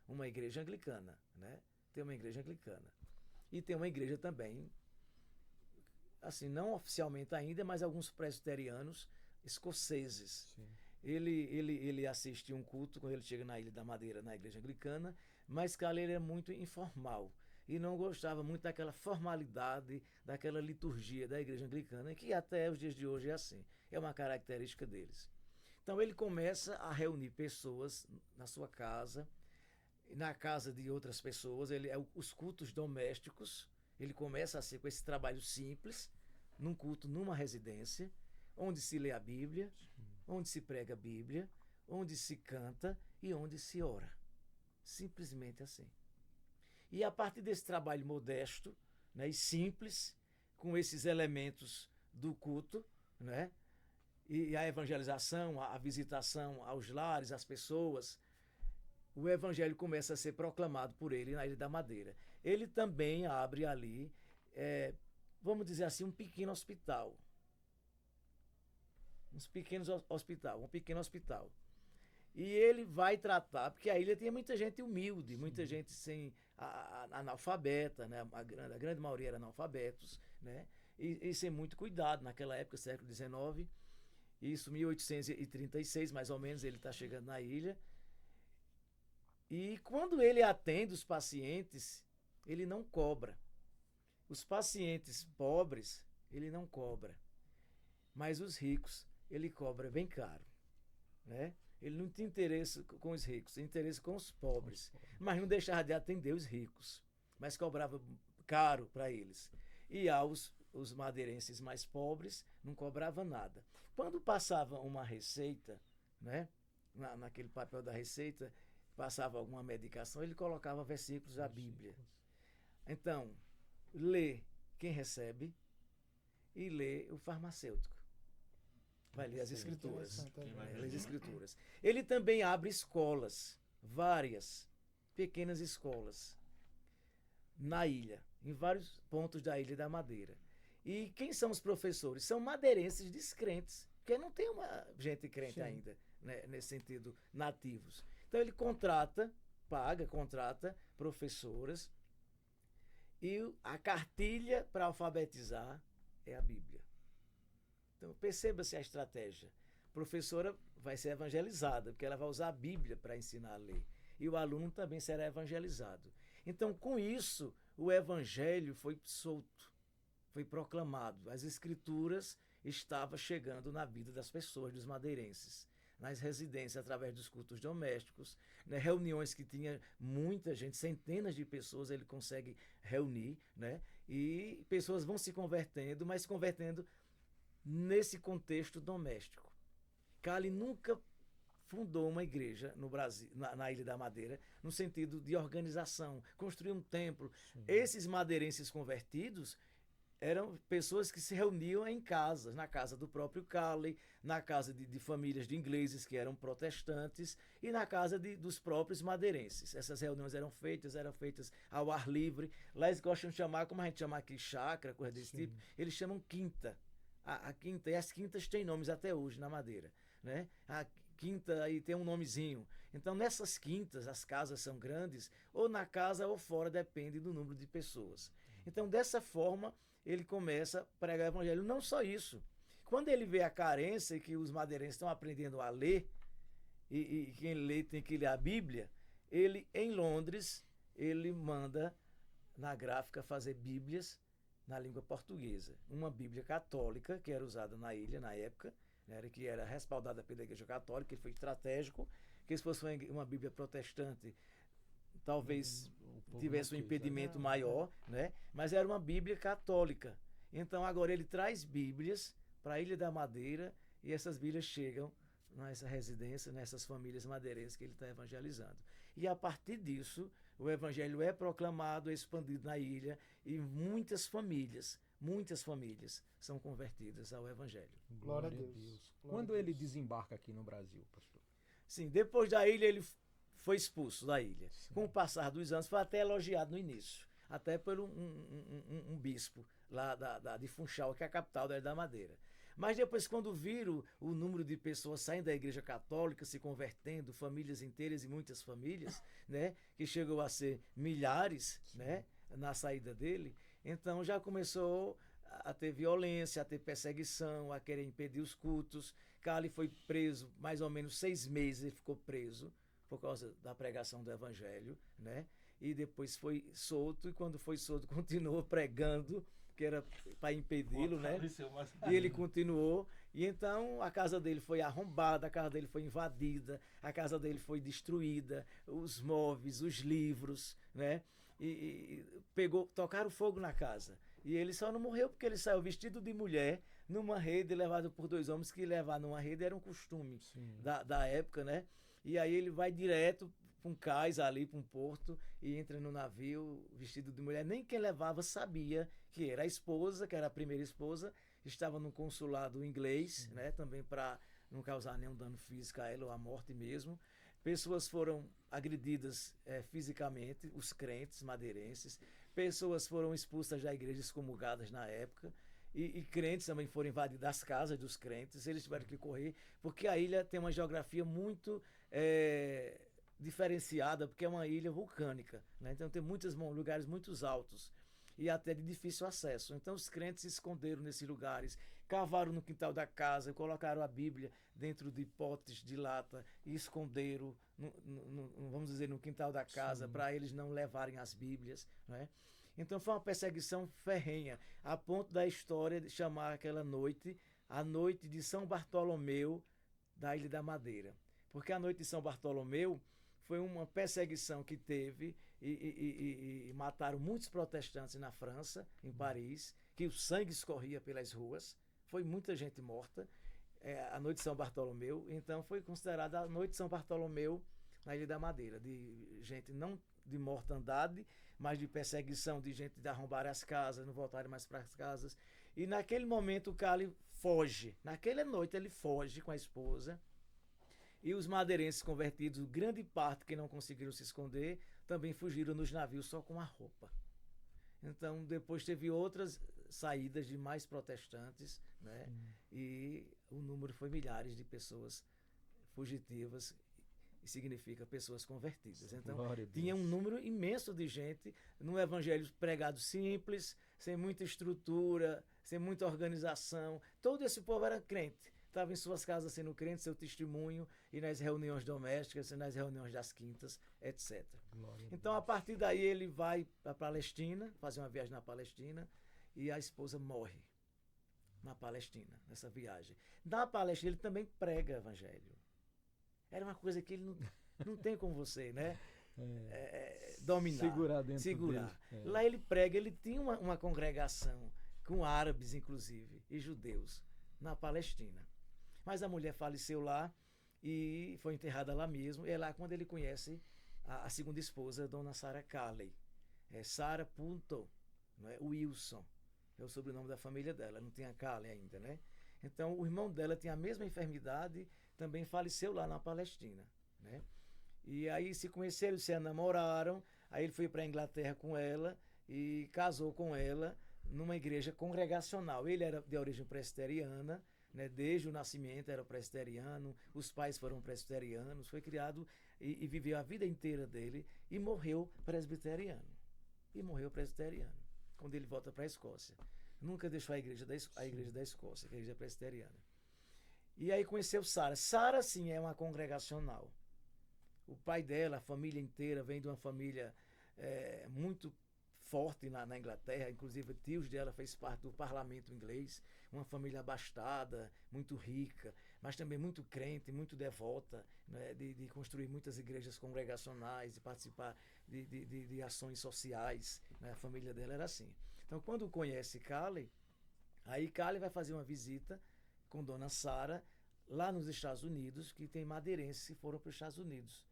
[SPEAKER 4] uma igreja anglicana, né? Tem uma igreja anglicana. E tem uma igreja também, assim, não oficialmente ainda, mas alguns presbiterianos escoceses. Sim. Ele assiste um culto quando ele chega na Ilha da Madeira, na igreja anglicana, mas Calley era muito informal e não gostava muito daquela formalidade, daquela liturgia da igreja anglicana, que até os dias de hoje é assim, é uma característica deles. Então ele começa a reunir pessoas na sua casa, na casa de outras pessoas, os cultos domésticos, ele começa a ser com esse trabalho simples, num culto, numa residência, onde se lê a Bíblia, onde se prega a Bíblia, onde se canta e onde se ora. Simplesmente assim. E a partir desse trabalho modesto, né, e simples, com esses elementos do culto, né, e a evangelização, a visitação aos lares, às pessoas, o evangelho começa a ser proclamado por ele na Ilha da Madeira. Ele também abre ali, vamos dizer assim, um pequeno hospital. Um pequeno hospital. E ele vai tratar, porque a ilha tinha muita gente humilde, muita gente sem analfabeta, né? A grande maioria era analfabetos, né? E sem muito cuidado naquela época, século XIX, isso 1836 mais ou menos, ele está chegando na ilha. E quando ele atende os pacientes, ele não cobra. Os pacientes pobres, ele não cobra. Mas os ricos, ele cobra bem caro, né? Ele não tinha interesse com os ricos, tinha interesse com os pobres. Mas não deixava de atender os ricos, mas cobrava caro para eles. E os madeirenses mais pobres, não cobrava nada. Quando passava uma receita, né? naquele papel da receita, passava alguma medicação, ele colocava versículos da Bíblia. Então, lê quem recebe e lê o farmacêutico. Vai ler as escrituras. Lê as escrituras. Ele também abre escolas, várias pequenas escolas, na ilha, em vários pontos da Ilha da Madeira. E quem são os professores? São madeirenses descrentes, porque não tem uma gente crente ainda, né, nesse sentido, nativos. Então ele contrata professoras, e a cartilha para alfabetizar é a Bíblia. Então perceba-se a estratégia. A professora vai ser evangelizada, porque ela vai usar a Bíblia para ensinar a ler. E o aluno também será evangelizado. Então, com isso, o evangelho foi solto, foi proclamado. As escrituras estavam chegando na vida das pessoas, dos madeirenses, nas residências, através dos cultos domésticos, né, reuniões que tinha muita gente, centenas de pessoas ele consegue reunir, né, e pessoas vão se convertendo, mas se convertendo nesse contexto doméstico. Cali nunca fundou uma igreja no Brasil, na Ilha da Madeira, no sentido de organização, construir um templo. Sim. Esses madeirenses convertidos eram pessoas que se reuniam em casas, na casa do próprio Cali, na casa de famílias de ingleses que eram protestantes e na casa dos próprios madeirenses. Essas reuniões eram feitas ao ar livre. Lá eles gostam de chamar, como a gente chama aqui, chácara, coisa desse tipo, eles chamam quinta. A quinta, e as quintas têm nomes até hoje na Madeira, né? A quinta aí tem um nomezinho. Então, nessas quintas, as casas são grandes, ou na casa ou fora, depende do número de pessoas. Então, dessa forma, ele começa a pregar o evangelho. Não só isso. Quando ele vê a carência e que os madeirenses estão aprendendo a ler, e quem lê tem que ler a Bíblia, ele, em Londres, ele manda na gráfica fazer bíblias na língua portuguesa. Uma Bíblia católica, que era usada na ilha na época, né, que era respaldada pela Igreja Católica, que foi estratégico, que se fosse uma Bíblia protestante, talvez tivesse um impedimento maior, né? Mas era uma Bíblia católica. Então agora ele traz Bíblias para a Ilha da Madeira e essas Bíblias chegam nessa residência, nessas famílias madeirenses que ele está evangelizando. E a partir disso, o evangelho é proclamado, é expandido na ilha e muitas famílias são convertidas ao evangelho.
[SPEAKER 1] Glória a Deus. Quando ele desembarca aqui no Brasil, pastor?
[SPEAKER 4] Sim, depois da ilha ele foi expulso da ilha. Sim. Com o passar dos anos, foi até elogiado no início, até por um bispo lá de Funchal, que é a capital da Ilha da Madeira. Mas depois, quando viram o número de pessoas saindo da Igreja Católica, se convertendo, famílias inteiras e muitas famílias, né, que chegou a ser milhares, né, na saída dele, então já começou a ter violência, a ter perseguição, a querer impedir os cultos. Cali foi preso, mais ou menos 6 meses ele ficou preso, por causa da pregação do Evangelho, né? E depois foi solto, e quando foi solto continuou pregando, que era para impedi-lo, né? E ele continuou, e então a casa dele foi arrombada, a casa dele foi invadida, a casa dele foi destruída, os móveis, os livros, né? E tocaram fogo na casa. E ele só não morreu porque ele saiu vestido de mulher numa rede, levado por 2 homens, que levar numa rede era um costume da época, né? E aí ele vai direto para um cais ali, para um porto, e entra no navio vestido de mulher. Nem quem levava sabia que era a esposa, que era a primeira esposa, estava no consulado inglês, né? Também para não causar nenhum dano físico a ela ou a morte mesmo. Pessoas foram agredidas fisicamente, os crentes madeirenses. Pessoas foram expulsas da igreja, excomungadas na época. E crentes também foram invadidos as casas dos crentes. Eles tiveram que correr, porque a ilha tem uma geografia muito diferenciada, porque é uma ilha vulcânica, né? Então tem muitos lugares muito altos e até de difícil acesso. Então os crentes se esconderam nesses lugares, cavaram no quintal da casa, colocaram a Bíblia dentro de potes de lata e esconderam, vamos dizer, no quintal da casa, para eles não levarem as Bíblias, né? Então foi uma perseguição ferrenha, a ponto da história de chamar aquela noite a noite de São Bartolomeu da Ilha da Madeira. Porque a noite de São Bartolomeu foi uma perseguição que teve e mataram muitos protestantes na França, em Paris, que o sangue escorria pelas ruas, foi muita gente morta. a noite de São Bartolomeu, então foi considerada a noite de São Bartolomeu na Ilha da Madeira, de gente não de mortandade, mas de perseguição, de gente de arrombar as casas, não voltarem mais para as casas. E naquele momento o Cali foge, naquela noite ele foge com a esposa, e os madeirenses convertidos, grande parte que não conseguiram se esconder, também fugiram nos navios só com a roupa. Então depois teve outras saídas de mais protestantes, né? E o número foi milhares de pessoas fugitivas, e significa pessoas convertidas. Então tinha um número imenso de gente num evangelho pregado simples, sem muita estrutura, sem muita organização. Todo esse povo era crente, estava em suas casas sendo crente, seu testemunho, e nas reuniões domésticas, e nas reuniões das quintas, etc. Então a partir daí ele vai para a Palestina, fazer uma viagem na Palestina, e a esposa morre na Palestina, nessa viagem. Na Palestina ele também prega evangelho. Era uma coisa que ele não tem com você, né? Dominar.
[SPEAKER 1] Segurar dentro
[SPEAKER 4] segurar.
[SPEAKER 1] dele.
[SPEAKER 4] Lá ele prega, ele tinha uma congregação com árabes, inclusive, e judeus, na Palestina. Mas a mulher faleceu lá e foi enterrada lá mesmo. E é lá quando ele conhece a segunda esposa, Dona Sarah Calley. Sarah Punto, não é? Wilson. É o sobrenome da família dela, não tinha Calley ainda, né? Então o irmão dela tinha a mesma enfermidade, também faleceu lá na Palestina, né? E aí se conheceram, se namoraram, aí ele foi para a Inglaterra com ela e casou com ela numa igreja congregacional. Ele era de origem presbiteriana, né? Desde o nascimento era presbiteriano, os pais foram presbiterianos, foi criado e viveu a vida inteira dele e morreu presbiteriano. Quando ele volta para a Escócia. Nunca deixou a igreja da Escócia, a igreja presbiteriana. E aí conheceu Sarah. Sarah, sim, é uma congregacional. O pai dela, a família inteira, vem de uma família muito forte na Inglaterra. Inclusive, tios dela fez parte do parlamento inglês. Uma família abastada, muito rica, mas também muito crente, muito devota, né, de construir muitas igrejas congregacionais, de participar de ações sociais. Né? A família dela era assim. Então, quando conhece Calley, aí Calley vai fazer uma visita com Dona Sarah lá nos Estados Unidos, que tem madeirenses que foram para os Estados Unidos.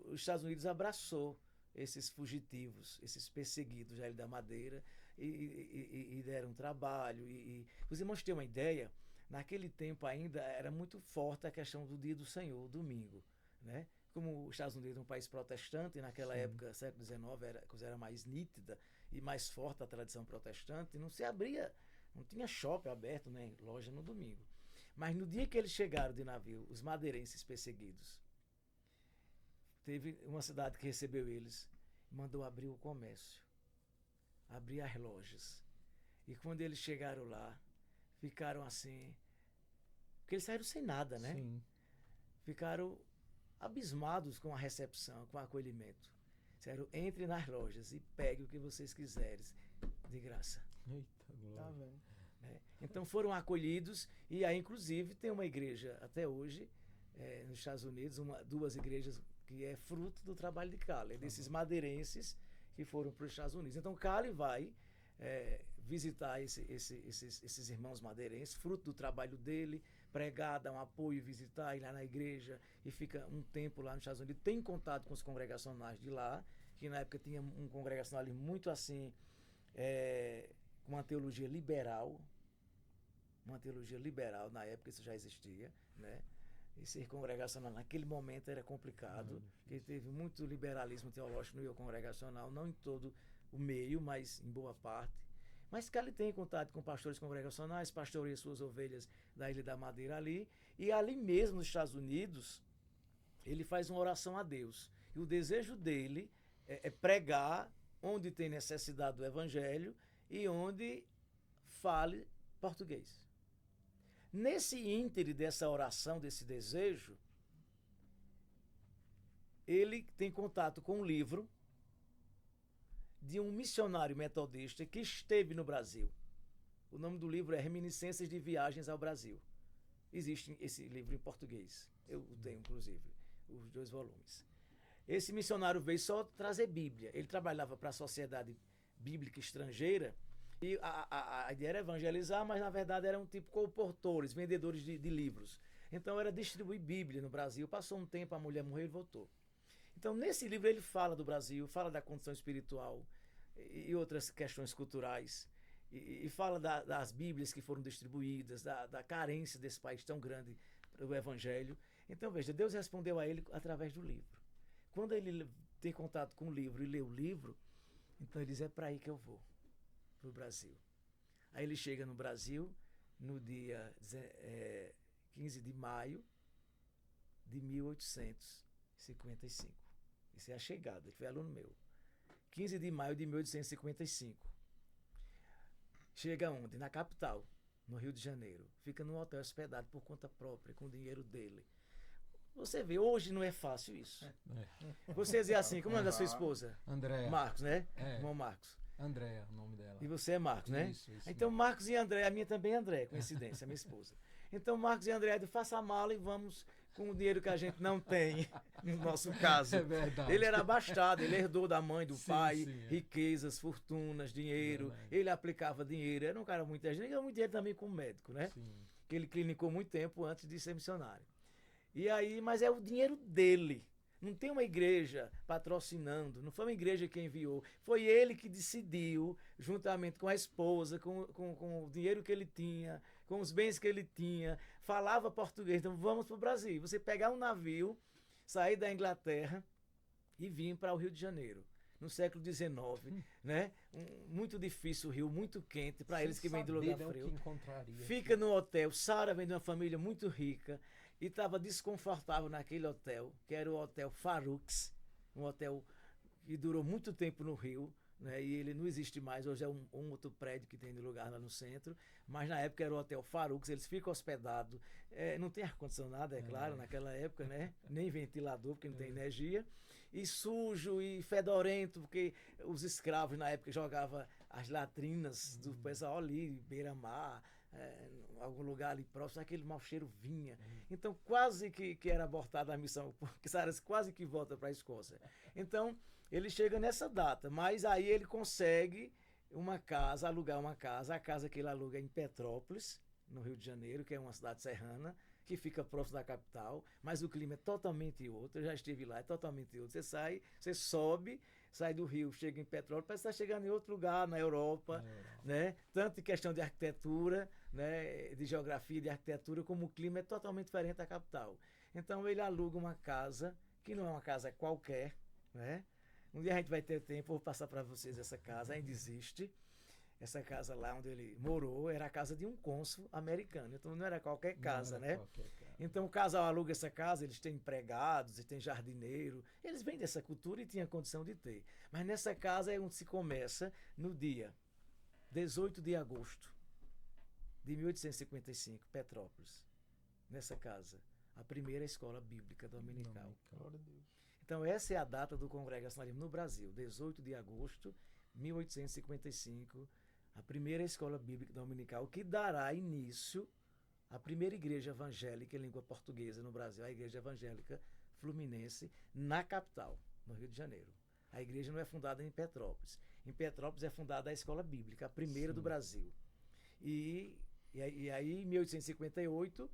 [SPEAKER 4] Os Estados Unidos abraçou esses fugitivos, esses perseguidos da Ilha da Madeira e deram trabalho. Os irmãos têm uma ideia, naquele tempo ainda era muito forte a questão do dia do Senhor, domingo, né? Como os Estados Unidos é um país protestante, naquela época, século XIX, a coisa era mais nítida e mais forte a tradição protestante, não se abria, não tinha shopping aberto, nem loja no domingo. Mas no dia que eles chegaram de navio, os madeirenses perseguidos, teve uma cidade que recebeu eles, mandou abrir o comércio, abrir as lojas. E quando eles chegaram lá, ficaram assim, porque eles saíram sem nada, né?
[SPEAKER 1] Sim.
[SPEAKER 4] Ficaram abismados com a recepção, com o acolhimento. Disseram, entre nas lojas e pegue o que vocês quiserem, de graça.
[SPEAKER 1] Eita, glória.
[SPEAKER 2] Tá vendo?
[SPEAKER 4] Né? Então foram acolhidos, e aí inclusive tem uma igreja até hoje, nos Estados Unidos, duas igrejas que é fruto do trabalho de Calley, desses madeirenses que foram para os Estados Unidos. Então Calley vai visitar esses irmãos madeirenses, fruto do trabalho dele, pregar, dar um apoio, visitar, ir lá na igreja e fica um tempo lá nos Estados Unidos. Tem contato com os congregacionais de lá, que na época tinha um congregacional muito assim, com uma teologia liberal. Uma teologia liberal, na época isso já existia, né? E ser congregacional naquele momento era complicado, porque teve muito liberalismo teológico no meio congregacional, não em todo o meio, mas em boa parte. Mas Calley tem contato com pastores congregacionais, pastoreia suas ovelhas da Ilha da Madeira ali, e ali mesmo nos Estados Unidos, ele faz uma oração a Deus. E o desejo dele é pregar onde tem necessidade do evangelho e onde fale português. Nesse íntere dessa oração, desse desejo, ele tem contato com um livro de um missionário metodista que esteve no Brasil. O nome do livro é Reminiscências de Viagens ao Brasil. Existe esse livro em português. Eu tenho, inclusive, os 2 volumes. Esse missionário veio só trazer Bíblia. Ele trabalhava para a Sociedade Bíblica Estrangeira E a ideia era evangelizar, mas na verdade eram tipo colportores, vendedores de livros. Então era distribuir Bíblia no Brasil. Passou um tempo, a mulher morreu e voltou. Então nesse livro ele fala do Brasil, fala da condição espiritual e outras questões culturais. E fala das Bíblias que foram distribuídas, da carência desse país tão grande do Evangelho. Então veja, Deus respondeu a ele através do livro. Quando ele tem contato com o livro e lê o livro, então ele diz, é para aí que eu vou, para o Brasil. Aí ele chega no Brasil no dia 15 de maio de 1855. Isso é a chegada, ele foi aluno meu. 15 de maio de 1855. Chega onde? Na capital, no Rio de Janeiro. Fica num hotel hospedado por conta própria, com o dinheiro dele. Você vê, hoje não é fácil isso. Você dizer assim, como é da sua esposa?
[SPEAKER 1] Andréa.
[SPEAKER 4] Marcos, né?
[SPEAKER 1] É.
[SPEAKER 4] Irmão Marcos.
[SPEAKER 1] Andréa, o nome dela.
[SPEAKER 4] E você é Marcos, né?
[SPEAKER 1] Isso
[SPEAKER 4] então,
[SPEAKER 1] mesmo.
[SPEAKER 4] Marcos e André, a minha também é André, coincidência, a minha esposa. Então, Marcos e André, faça a mala e vamos com o dinheiro que a gente não tem, no nosso caso.
[SPEAKER 1] É verdade.
[SPEAKER 4] Ele era abastado, ele herdou da mãe, do pai,
[SPEAKER 1] sim, é.
[SPEAKER 4] riquezas, fortunas, dinheiro.
[SPEAKER 1] Verdade.
[SPEAKER 4] Ele aplicava dinheiro, era um cara muito inteligente, ganhou muito dinheiro também como médico, né?
[SPEAKER 1] Sim.
[SPEAKER 4] Que ele clinicou muito tempo antes de ser missionário. E aí, mas é o dinheiro dele. Não tem uma igreja patrocinando, não foi uma igreja que enviou. Foi ele que decidiu, juntamente com a esposa, com o dinheiro que ele tinha, com os bens que ele tinha, falava português. Então vamos para o Brasil. Você pegar um navio, sair da Inglaterra e vir para o Rio de Janeiro. No século XIX, né? Muito difícil o Rio, muito quente, para eles que vêm do lugar frio. Fica no hotel. Sara vem de uma família muito rica e estava desconfortável naquele hotel, que era o Hotel Faroux, um hotel que durou muito tempo no Rio, né? E ele não existe mais, hoje é um outro prédio que tem de lugar lá no centro, mas na época era o Hotel Faroux, eles ficam hospedados, não tem ar-condicionado, é claro, naquela época, né? Nem ventilador, porque não tem energia, e sujo e fedorento, porque os escravos na época jogavam as latrinas do pessoal ali, beira-mar, algum lugar ali próximo, aquele mau cheiro vinha. Então quase que era abortada a missão, porque Saras quase que volta para a Escócia. Então ele chega nessa data, mas aí ele consegue uma casa, alugar uma casa. A casa que ele aluga é em Petrópolis, no Rio de Janeiro, que é uma cidade serrana, que fica próximo da capital, mas o clima é totalmente outro. Eu já estive lá, é totalmente outro. Você sai, você sobe, sai do Rio, chega em Petrópolis, parece que está chegando em outro lugar, na Europa, né? Tanto em questão de arquitetura, né? De geografia, de arquitetura, como o clima é totalmente diferente da capital. Então ele aluga uma casa, que não é uma casa qualquer, né? Um dia a gente vai ter tempo, vou passar para vocês essa casa, ainda existe. Essa casa lá onde ele morou era a casa de um cônsul americano, então não era qualquer casa, né? Então o casal aluga essa casa, eles têm empregados, eles têm jardineiro, eles vêm dessa cultura e tinham condição de ter. Mas nessa casa é onde se começa no dia 18 de agosto de 1855, Petrópolis. Nessa casa, a primeira escola bíblica dominical.
[SPEAKER 2] Glória a Deus.
[SPEAKER 4] Então essa é a data do congregacionalismo no Brasil, 18 de agosto de 1855, a primeira escola bíblica dominical que dará início à primeira igreja evangélica em língua portuguesa no Brasil, a Igreja Evangélica Fluminense, na capital, no Rio de Janeiro. A igreja não é fundada em Petrópolis. Em Petrópolis é fundada a escola bíblica, a primeira do Brasil. E aí, em 1858,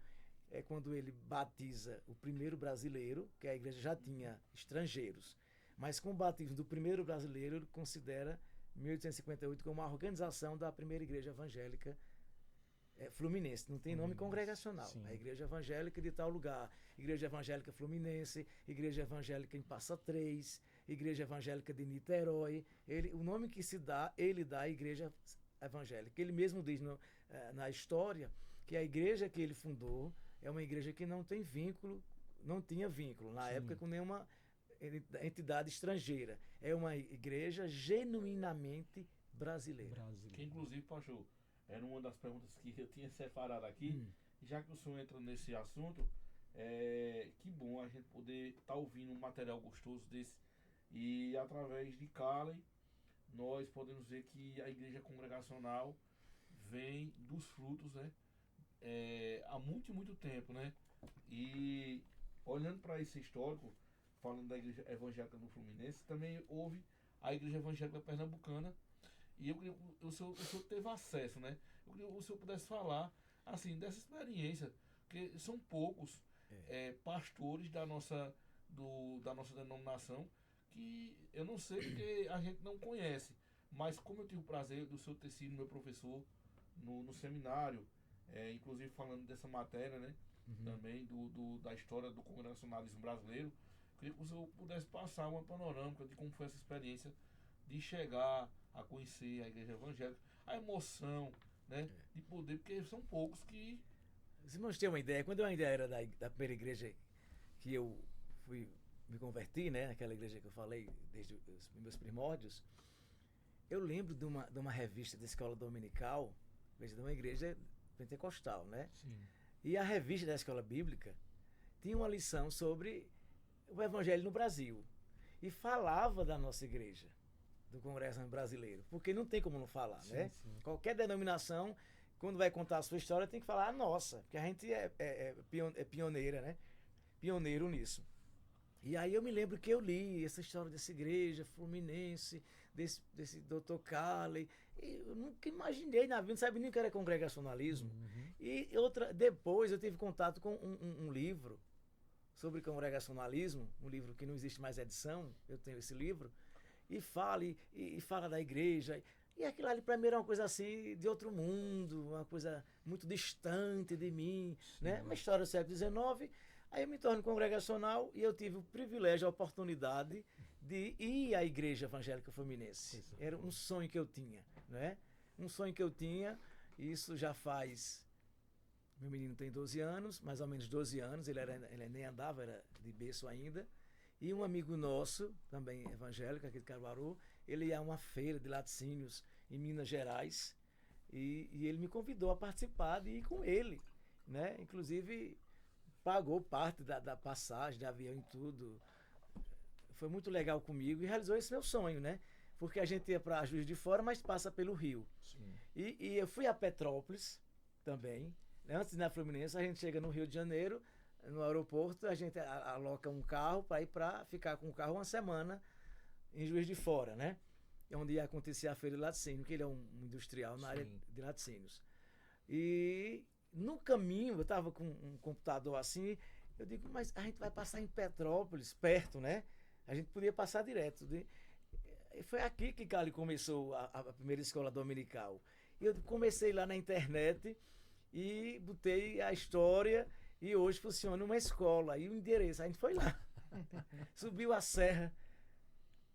[SPEAKER 4] é quando ele batiza o primeiro brasileiro, que a igreja já tinha estrangeiros. Mas com o batismo do primeiro brasileiro, ele considera 1858 como uma organização da primeira igreja evangélica fluminense. Não tem nome congregacional.
[SPEAKER 1] Sim.
[SPEAKER 4] A igreja evangélica de tal lugar. Igreja evangélica fluminense, igreja evangélica em Passa Três, igreja evangélica de Niterói. O nome que se dá, ele dá à igreja evangélica. Ele mesmo diz na história que a igreja que ele fundou é uma igreja que não tem vínculo, não tinha vínculo na época com nenhuma entidade estrangeira. É uma igreja genuinamente brasileira.
[SPEAKER 3] Que inclusive, pastor, era uma das perguntas que eu tinha separado aqui. Já que o senhor entra nesse assunto, que bom a gente poder estar ouvindo um material gostoso desse. E através de Calen, nós podemos ver que a igreja congregacional vem dos frutos, né? Há muito tempo, né? E olhando para esse histórico, falando da igreja evangélica no Fluminense, também houve a igreja evangélica pernambucana, E eu queria que o senhor teve acesso, né? Eu queria que o senhor pudesse falar, assim, dessa experiência, porque são poucos pastores da nossa denominação que eu não sei porque a gente não conhece, mas como eu tive o prazer do senhor ter sido meu professor no seminário, inclusive falando dessa matéria, né? Também da história do congregacionalismo brasileiro, queria que o senhor pudesse passar uma panorâmica de como foi essa experiência de chegar a conhecer a igreja evangélica, a emoção, né, de poder, porque são poucos que...
[SPEAKER 4] Os irmãos têm uma ideia, quando eu ainda era da primeira igreja que eu me converti, né, naquela igreja que eu falei, desde os meus primórdios, eu lembro de uma revista da escola dominical, de uma igreja pentecostal, né?
[SPEAKER 1] Sim.
[SPEAKER 4] E a revista da escola bíblica tinha uma lição sobre o evangelho no Brasil. E falava da nossa igreja, do Congresso Brasileiro. Porque não tem como não falar,
[SPEAKER 1] Sim,
[SPEAKER 4] né?
[SPEAKER 1] sim.
[SPEAKER 4] Qualquer denominação, quando vai contar a sua história, tem que falar a nossa. Porque a gente é pioneira, né? Pioneiro nisso. E aí eu me lembro que eu li essa história dessa igreja fluminense, desse Dr. Calley. E eu nunca imaginei na vida, não sabia nem o que era congregacionalismo. E depois eu tive contato com um livro sobre congregacionalismo, um livro que não existe mais edição, eu tenho esse livro, e fala da igreja. E aquilo ali para mim era uma coisa assim de outro mundo, uma coisa muito distante de mim, né? Uma história do século XIX. Aí eu me torno congregacional e eu tive o privilégio, a oportunidade de ir à Igreja Evangélica Fluminense. Era um sonho que eu tinha, né? Um sonho que eu tinha, e isso já faz... Meu menino tem 12 anos, mais ou menos 12 anos, ele nem andava, era de berço ainda. E um amigo nosso, também evangélico, aqui de Caruaru, ele ia a uma feira de laticínios em Minas Gerais, e ele me convidou a participar de ir com ele, né? Inclusive... pagou parte da passagem de avião e tudo. Foi muito legal comigo e realizou esse meu sonho, né? Porque a gente ia para Juiz de Fora, mas passa pelo Rio. E eu fui a Petrópolis também. Antes de ir na Fluminense, a gente chega no Rio de Janeiro, no aeroporto, a gente aloca um carro para ficar com o carro uma semana em Juiz de Fora, né? Onde ia acontecer a feira de laticínio, que ele é um industrial na área de laticínios. E... no caminho, eu estava com um computador assim, eu digo, mas a gente vai passar em Petrópolis, perto, né? A gente podia passar direto. E foi aqui que Cali começou a primeira escola dominical. E eu comecei lá na internet e botei a história e hoje funciona uma escola. E o endereço, a gente foi lá. Subiu a serra,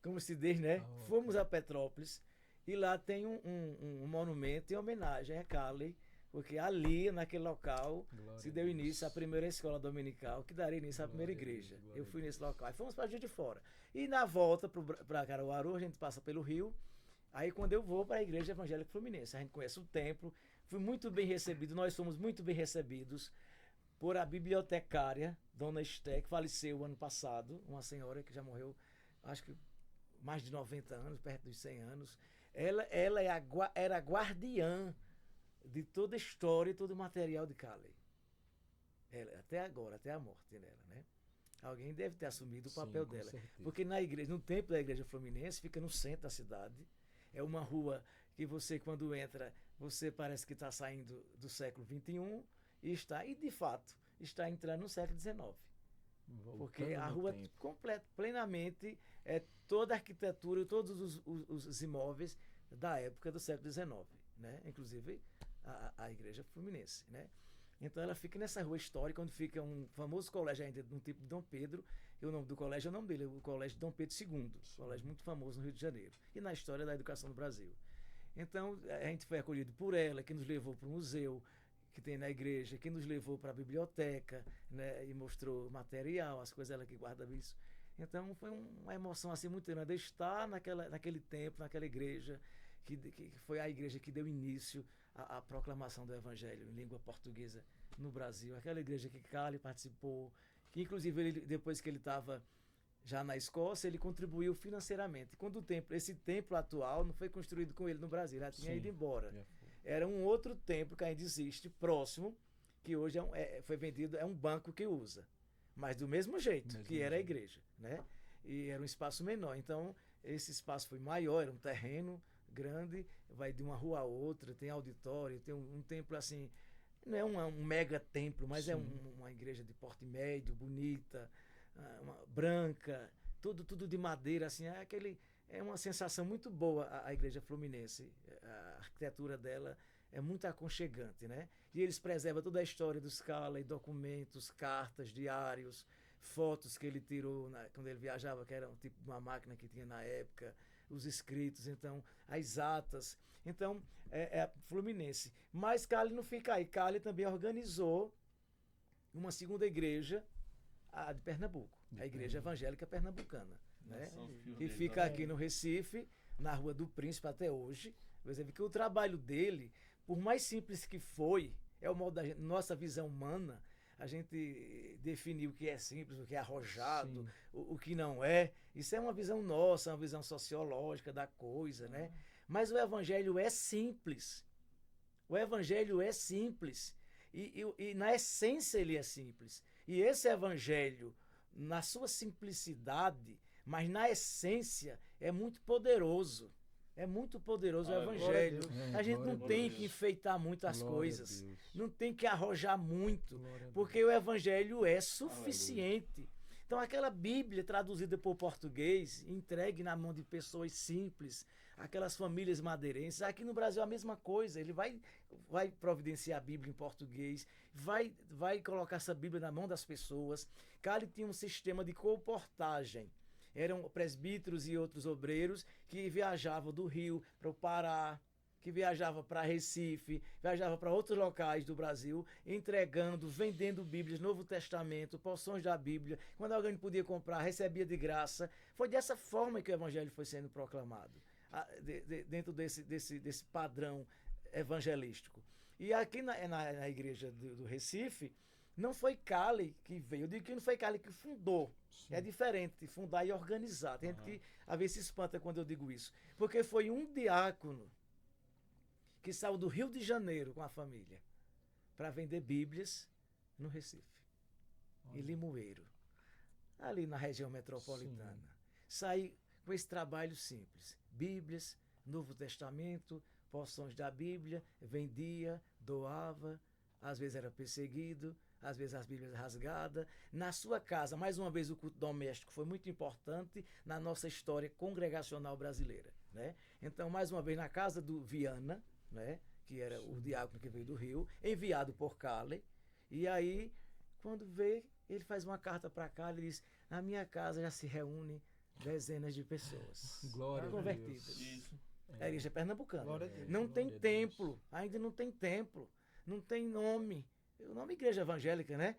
[SPEAKER 4] como se diz, né? Fomos a Petrópolis e lá tem um monumento em homenagem a Cali. Porque ali, naquele local, se deu início à primeira escola dominical, que daria início à primeira igreja. Eu fui nesse local. Aí fomos para Juiz de Fora. E na volta para Caruaru, a gente passa pelo Rio. Aí quando eu vou para a Igreja Evangélica Fluminense, a gente conhece o templo. Fui muito bem recebido, nós fomos muito bem recebidos por a bibliotecária, Dona Esté, que faleceu ano passado. Uma senhora que já morreu, acho que mais de 90 anos, perto dos 100 anos. Ela era guardiã de toda a história e todo o material de Calley. Até agora, até a morte dela, né? Alguém deve ter assumido o papel dela.
[SPEAKER 1] Certeza.
[SPEAKER 4] Porque no templo da Igreja Fluminense, fica no centro da cidade. É uma rua que você, quando entra, você parece que está saindo do século XXI e de fato, está entrando no século XIX. Porque a rua plenamente toda a arquitetura, todos os imóveis da época do século XIX, né? Inclusive a Igreja Fluminense, né? Então ela fica nessa rua histórica, onde fica um famoso colégio ainda de um tipo de Dom Pedro, e o nome do colégio é o nome dele, o Colégio Dom Pedro II, colégio muito famoso no Rio de Janeiro, e na história da educação no Brasil. Então a gente foi acolhido por ela, que nos levou para o museu que tem na igreja, que nos levou para a biblioteca, né, e mostrou material, as coisas ela que guarda isso. Então foi uma emoção assim muito grande, estar naquele tempo, naquela igreja, que foi a igreja que deu início à proclamação do Evangelho em língua portuguesa no Brasil. Aquela igreja que Calley participou, que inclusive depois que ele estava já na Escócia, ele contribuiu financeiramente. Quando esse templo atual não foi construído com ele no Brasil, ele já tinha ido embora. Era um outro templo que ainda existe, próximo, que hoje foi vendido, é um banco que usa. Mas do mesmo jeito que era a igreja, né? E era um espaço menor. Então, esse espaço foi maior, era um terreno grande, vai de uma rua a outra, tem auditório, tem um templo assim, não é um mega templo, mas é uma igreja de porte médio, bonita, branca, tudo de madeira, assim, é uma sensação muito boa a igreja fluminense. A arquitetura dela é muito aconchegante, né? E eles preservam toda a história dos Calley, documentos, cartas, diários, fotos que ele tirou quando ele viajava, que era um tipo de uma máquina que tinha na época, os escritos, então, as atas. Então, é Fluminense. Mas Calley não fica aí. Calley também organizou uma segunda igreja, a de Pernambuco, a Igreja Evangélica Pernambucana, né? Que fica aqui no Recife, na Rua do Príncipe até hoje. Você vê que o trabalho dele, por mais simples que foi, é o modo da nossa visão humana, a gente definir o que é simples, o que é arrojado, o que não é. Isso é uma visão nossa, uma visão sociológica da coisa, né? Mas o evangelho é simples. O evangelho é simples. E na essência ele é simples. E esse evangelho, na sua simplicidade, mas na essência, é muito poderoso. É muito poderoso o evangelho. A gente não tem que enfeitar muito as coisas. Não tem que arrojar muito. Porque o evangelho é suficiente. Então aquela Bíblia traduzida por português, entregue na mão de pessoas simples, aquelas famílias madeirenses, aqui no Brasil é a mesma coisa. Ele vai providenciar a Bíblia em português, vai colocar essa Bíblia na mão das pessoas. Calley tinha um sistema de comportagem. Eram presbíteros e outros obreiros que viajavam do Rio para o Pará, que viajavam para Recife, viajavam para outros locais do Brasil, entregando, vendendo Bíblias, Novo Testamento, porções da Bíblia. Quando alguém podia comprar, recebia de graça. Foi dessa forma que o Evangelho foi sendo proclamado, dentro desse padrão evangelístico. E aqui na igreja do Recife, não foi Calley que veio. Eu digo que não foi Calley que fundou. Sim. É diferente, fundar e organizar. Tem gente que às vezes se espanta quando eu digo isso. Porque foi um diácono que saiu do Rio de Janeiro com a família para vender Bíblias no Recife. Em Limoeiro, ali na região metropolitana. Sim. Saí com esse trabalho simples. Bíblias, Novo Testamento, porções da Bíblia, vendia, doava, às vezes era perseguido, às vezes as Bíblias rasgadas. Na sua casa, mais uma vez, o culto doméstico foi muito importante na nossa história congregacional brasileira, né? Então, mais uma vez, na casa do Viana, né, que era o diácono que veio do Rio, enviado por Calley, e aí, quando vê, ele faz uma carta para Calley e diz: na minha casa já se reúne dezenas de pessoas convertidas. Isso. É a igreja pernambucana. Não tem templo, ainda não tem templo, não tem nome. O nome Igreja Evangélica, né?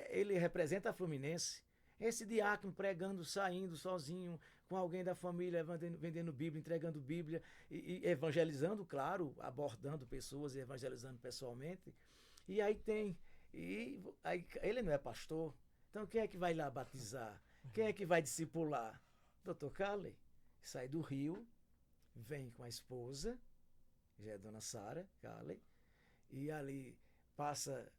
[SPEAKER 4] Ele representa a Fluminense. Esse diácono pregando, saindo sozinho, com alguém da família, vendendo Bíblia, entregando Bíblia, e evangelizando, claro, abordando pessoas e evangelizando pessoalmente. E aí aí ele não é pastor, então quem é que vai lá batizar? Quem é que vai discipular? Dr. Calley sai do Rio, vem com a esposa, já é Dona Sara Calley, e ali passa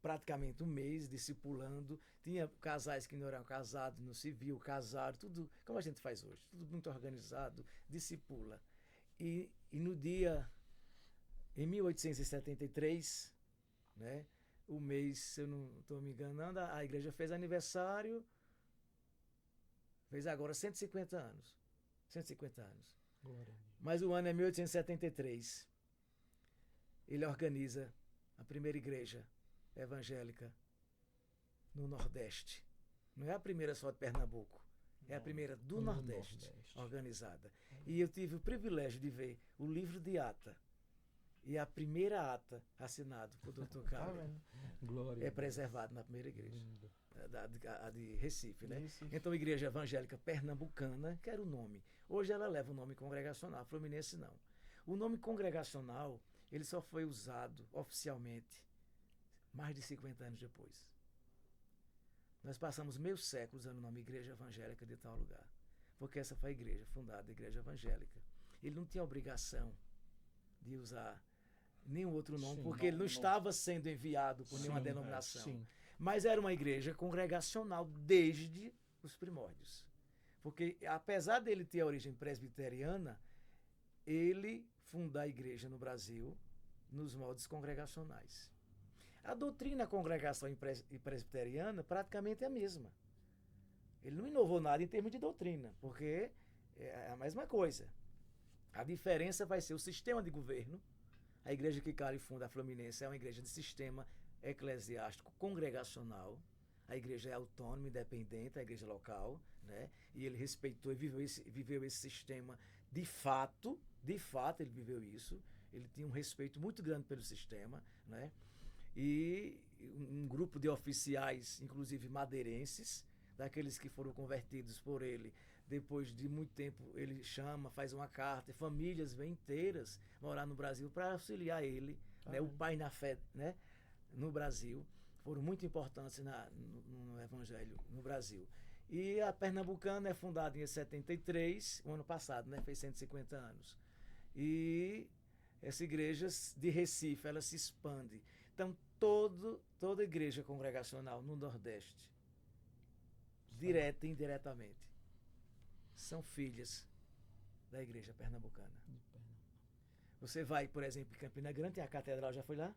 [SPEAKER 4] praticamente um mês discipulando. Tinha casais que não eram casados, no civil, casaram, tudo como a gente faz hoje, tudo muito organizado, discipula. E no dia, em 1873, né, o mês, se eu não estou me enganando, a igreja fez aniversário, fez agora 150 anos. 150 anos. Mas o ano é 1873. Ele organiza a primeira igreja evangélica no Nordeste. Não é a primeira só de Pernambuco, é a primeira do Nordeste organizada. E eu tive o privilégio de ver o livro de ata e a primeira ata assinada por Dr. Calley é preservado na primeira igreja, a de Recife, né? Então, Igreja Evangélica Pernambucana, que era o nome. Hoje ela leva o nome congregacional, Fluminense não. O nome congregacional, ele só foi usado oficialmente mais de 50 anos depois. Nós passamos meio século usando o nome Igreja Evangélica de tal lugar, porque essa foi a igreja fundada, a Igreja Evangélica. Ele não tinha obrigação de usar nenhum outro nome, porque ele não estava sendo enviado por nenhuma denominação. Mas era uma igreja congregacional desde os primórdios. Porque, apesar dele ter a origem presbiteriana, ele fundar a igreja no Brasil nos moldes congregacionais. A doutrina congregação e presbiteriana praticamente é a mesma. Ele não inovou nada em termos de doutrina, porque é a mesma coisa. A diferença vai ser o sistema de governo. A igreja que Cali funda, a Fluminense, é uma igreja de sistema eclesiástico congregacional. A igreja é autônoma, independente, a igreja local, né? E ele respeitou e viveu esse sistema de fato ele viveu isso. Ele tinha um respeito muito grande pelo sistema, né? E um grupo de oficiais, inclusive madeirenses, daqueles que foram convertidos por ele, depois de muito tempo ele chama, faz uma carta, e famílias vêm inteiras morar no Brasil para auxiliar ele, né? O pai na fé, né? No Brasil, foram muito importantes no Evangelho no Brasil. E a Pernambucana é fundada em 73, o ano passado, né? Fez 150 anos. E essa igreja de Recife, ela se expande. Então, toda igreja congregacional no Nordeste, direta e indiretamente, são filhas da igreja pernambucana. Você vai, por exemplo, em Campina Grande, tem a catedral, já foi lá?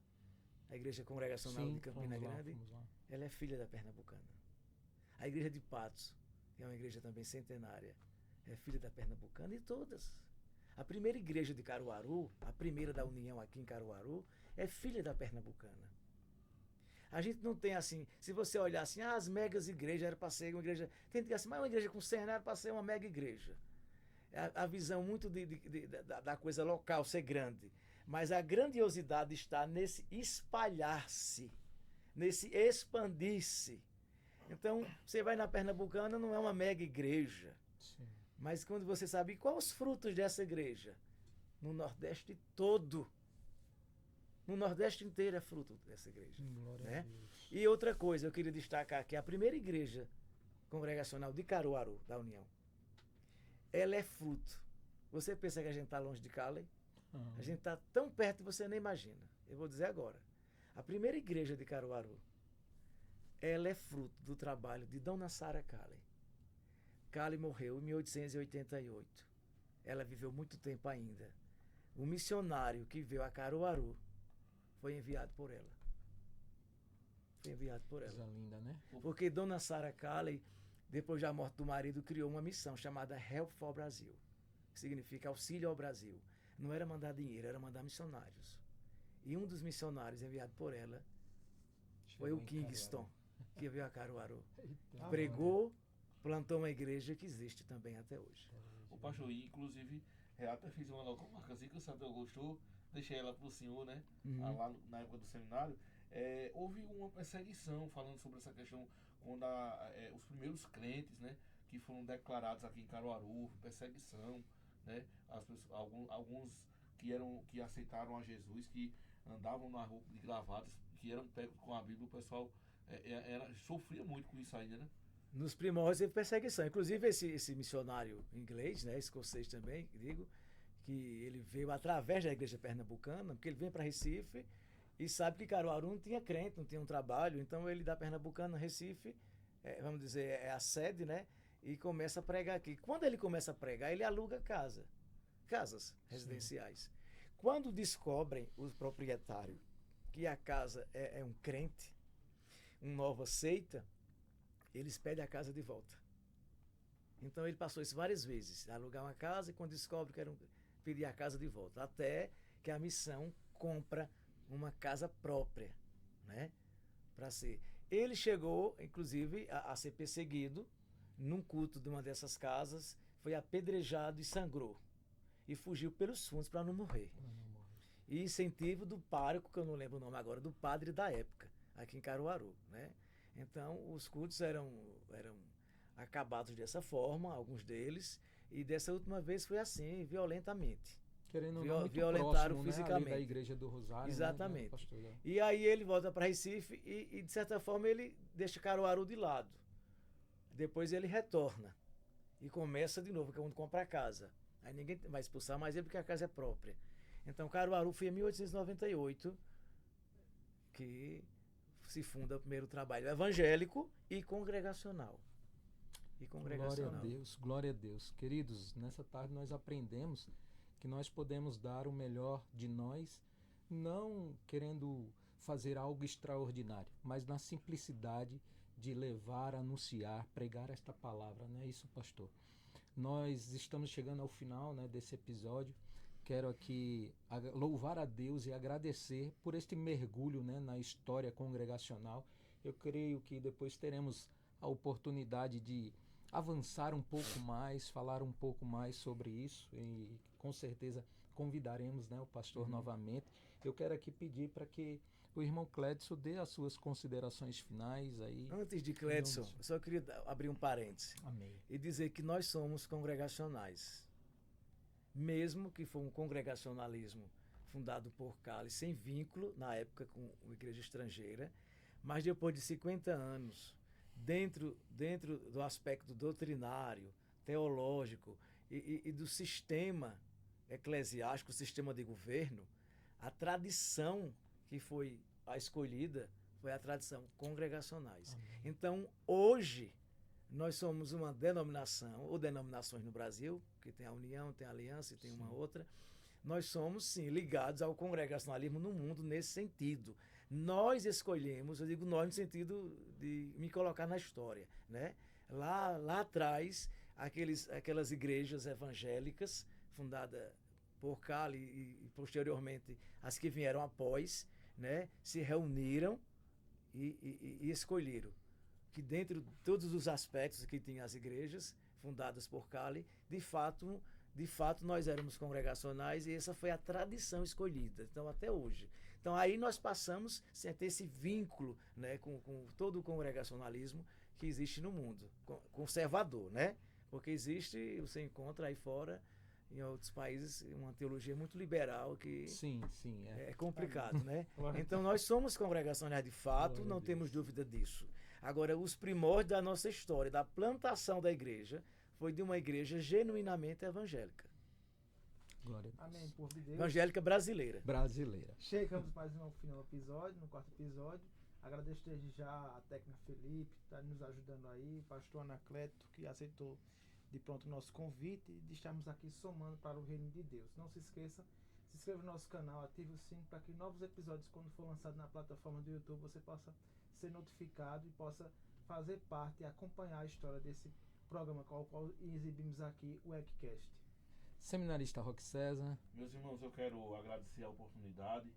[SPEAKER 4] A igreja congregacional de Campina Grande, ela é filha da pernambucana. A igreja de Patos, que é uma igreja também centenária, é filha da pernambucana, e todas. A primeira igreja de Caruaru, a primeira da União aqui em Caruaru, é filha da pernambucana. A gente não tem assim, se você olhar assim, as megas igrejas eram para ser uma igreja, tem que dizer assim, mas uma igreja com 100 era para ser uma mega igreja. A visão muito da coisa local ser grande. Mas a grandiosidade está nesse espalhar-se, nesse expandir-se. Então, você vai na Pernambucana, não é uma mega igreja.
[SPEAKER 2] Sim.
[SPEAKER 4] Mas quando você sabe quais os frutos dessa igreja, no Nordeste todo, no Nordeste inteiro é fruto dessa igreja.
[SPEAKER 2] Glória
[SPEAKER 4] né?
[SPEAKER 2] a Deus.
[SPEAKER 4] E outra coisa, eu queria destacar que a primeira igreja congregacional de Caruaru, da União, ela é fruto. Você pensa que a gente está longe de Cali? A gente está tão perto que você nem imagina. Eu vou dizer agora. A primeira igreja de Caruaru, ela é fruto do trabalho de Dona Sara Cali. Cali morreu em 1888. Ela viveu muito tempo ainda. O missionário que veio a Caruaru foi enviado por ela. Foi enviado por ela.
[SPEAKER 2] Coisa linda, né?
[SPEAKER 4] Porque Dona Sara Cali, depois da morte do marido, criou uma missão chamada Help for Brasil, que significa auxílio ao Brasil. Não era mandar dinheiro, era mandar missionários. E um dos missionários enviado por ela foi o Kingston, que veio a Caruaru.
[SPEAKER 2] Eita.
[SPEAKER 4] Pregou, plantou uma igreja que existe também até hoje.
[SPEAKER 3] O pastor, e inclusive, eu até fiz uma logomarca assim que o Santo gostou, deixei ela pro senhor, né?
[SPEAKER 4] Uhum.
[SPEAKER 3] Lá na época do seminário. Houve uma perseguição falando sobre essa questão quando os primeiros crentes, né? Que foram declarados aqui em Caruaru, perseguição, né? Alguns que aceitaram a Jesus, que andavam na rua de gravatas, que eram pegos com a Bíblia, o pessoal sofria muito com isso ainda, né?
[SPEAKER 4] Nos primórdios teve perseguição. Inclusive esse missionário inglês, né, escocês também, digo, que ele veio através da igreja pernambucana, porque ele vem para Recife e sabe que Caruaru não tinha crente, não tinha um trabalho, então ele da Pernambucana, Recife, vamos dizer, é a sede, né, e começa a pregar aqui. Quando ele começa a pregar, ele aluga casas residenciais. Sim. Quando descobrem os proprietários que a casa é um crente, uma nova seita, eles pedem a casa de volta. Então ele passou isso várias vezes, alugar uma casa, e quando descobre que pedir a casa de volta, até que a missão compra uma casa própria, né, para ser. Ele chegou, inclusive, a ser perseguido num culto de uma dessas casas, foi apedrejado e sangrou, e fugiu pelos fundos para não morrer. E incentivo do pároco, que eu não lembro o nome agora, do padre da época, aqui em Caruaru, né? Então, os cultos eram acabados dessa forma, alguns deles, e dessa última vez foi assim, violentamente.
[SPEAKER 2] Querendo ou não, muito
[SPEAKER 4] violentaram
[SPEAKER 2] próximo,
[SPEAKER 4] fisicamente.
[SPEAKER 2] Né, ali da igreja do Rosário.
[SPEAKER 4] Exatamente.
[SPEAKER 2] Né, pastor?
[SPEAKER 4] E aí ele volta para Recife e, de certa forma, ele deixa Caruaru de lado. Depois ele retorna e começa de novo, que é onde compra a casa. Aí ninguém vai expulsar mais ele porque a casa é própria. Então, Caruaru foi em 1898 que se funda o primeiro trabalho evangélico e congregacional.
[SPEAKER 2] Glória a Deus, glória a Deus. Queridos, nessa tarde nós aprendemos
[SPEAKER 1] que nós podemos dar o melhor de nós, não querendo fazer algo extraordinário, mas na simplicidade de levar, anunciar, pregar esta palavra, não é isso, pastor? Nós estamos chegando ao final, né, desse episódio. Quero aqui louvar a Deus e agradecer por este mergulho, né, na história congregacional. Eu creio que depois teremos a oportunidade de avançar um pouco mais, falar um pouco mais sobre isso e com certeza convidaremos, né, o pastor novamente. Eu quero aqui pedir para que o irmão Clédson dê as suas considerações finais aí.
[SPEAKER 4] Antes de Clédson, eu só queria abrir um parêntese.
[SPEAKER 1] Amém.
[SPEAKER 4] E dizer que nós somos congregacionais. Mesmo que foi um congregacionalismo fundado por Calli, sem vínculo, na época com a igreja estrangeira, mas depois de 50 anos, dentro do aspecto doutrinário, teológico e do sistema eclesiástico, sistema de governo, a tradição que foi a escolhida foi a tradição congregacionais.
[SPEAKER 1] Amém.
[SPEAKER 4] Então, hoje, nós somos uma denominação, ou denominações no Brasil, que tem a União, tem a Aliança e tem uma outra. Nós somos, sim, ligados ao congregacionalismo no mundo nesse sentido. Nós escolhemos, eu digo nós no sentido de me colocar na história, né? Lá atrás, aquelas igrejas evangélicas, fundadas por Calli e posteriormente as que vieram após, né, se reuniram e escolheram que dentro de todos os aspectos que tinham as igrejas fundadas por Calli, de fato nós éramos congregacionais e essa foi a tradição escolhida, então até hoje. Então aí nós passamos sem ter esse vínculo, né, com todo o congregacionalismo que existe no mundo, conservador, né? Porque você encontra aí fora, em outros países, uma teologia muito liberal que
[SPEAKER 1] Sim,
[SPEAKER 4] é complicado, né? Então nós somos congregacionais de fato, não temos dúvida disso. Agora, os primórdios da nossa história, da plantação da igreja, foi de uma igreja genuinamente evangélica.
[SPEAKER 1] Glória a Deus.
[SPEAKER 2] Amém, povo de Deus.
[SPEAKER 4] Evangélica brasileira.
[SPEAKER 1] Brasileira.
[SPEAKER 2] Chegamos mais no final do episódio, no quarto episódio. Agradeço desde já a técnica Felipe, que está nos ajudando aí, pastor Anacleto, que aceitou de pronto o nosso convite e de estarmos aqui somando para o reino de Deus. Não se esqueça, se inscreva no nosso canal, ative o sininho para que novos episódios, quando for lançado na plataforma do YouTube, você possa ser notificado e possa fazer parte e acompanhar a história desse programa qual exibimos aqui, o Ecast.
[SPEAKER 1] Seminarista Roque César.
[SPEAKER 3] Meus irmãos, eu quero agradecer a oportunidade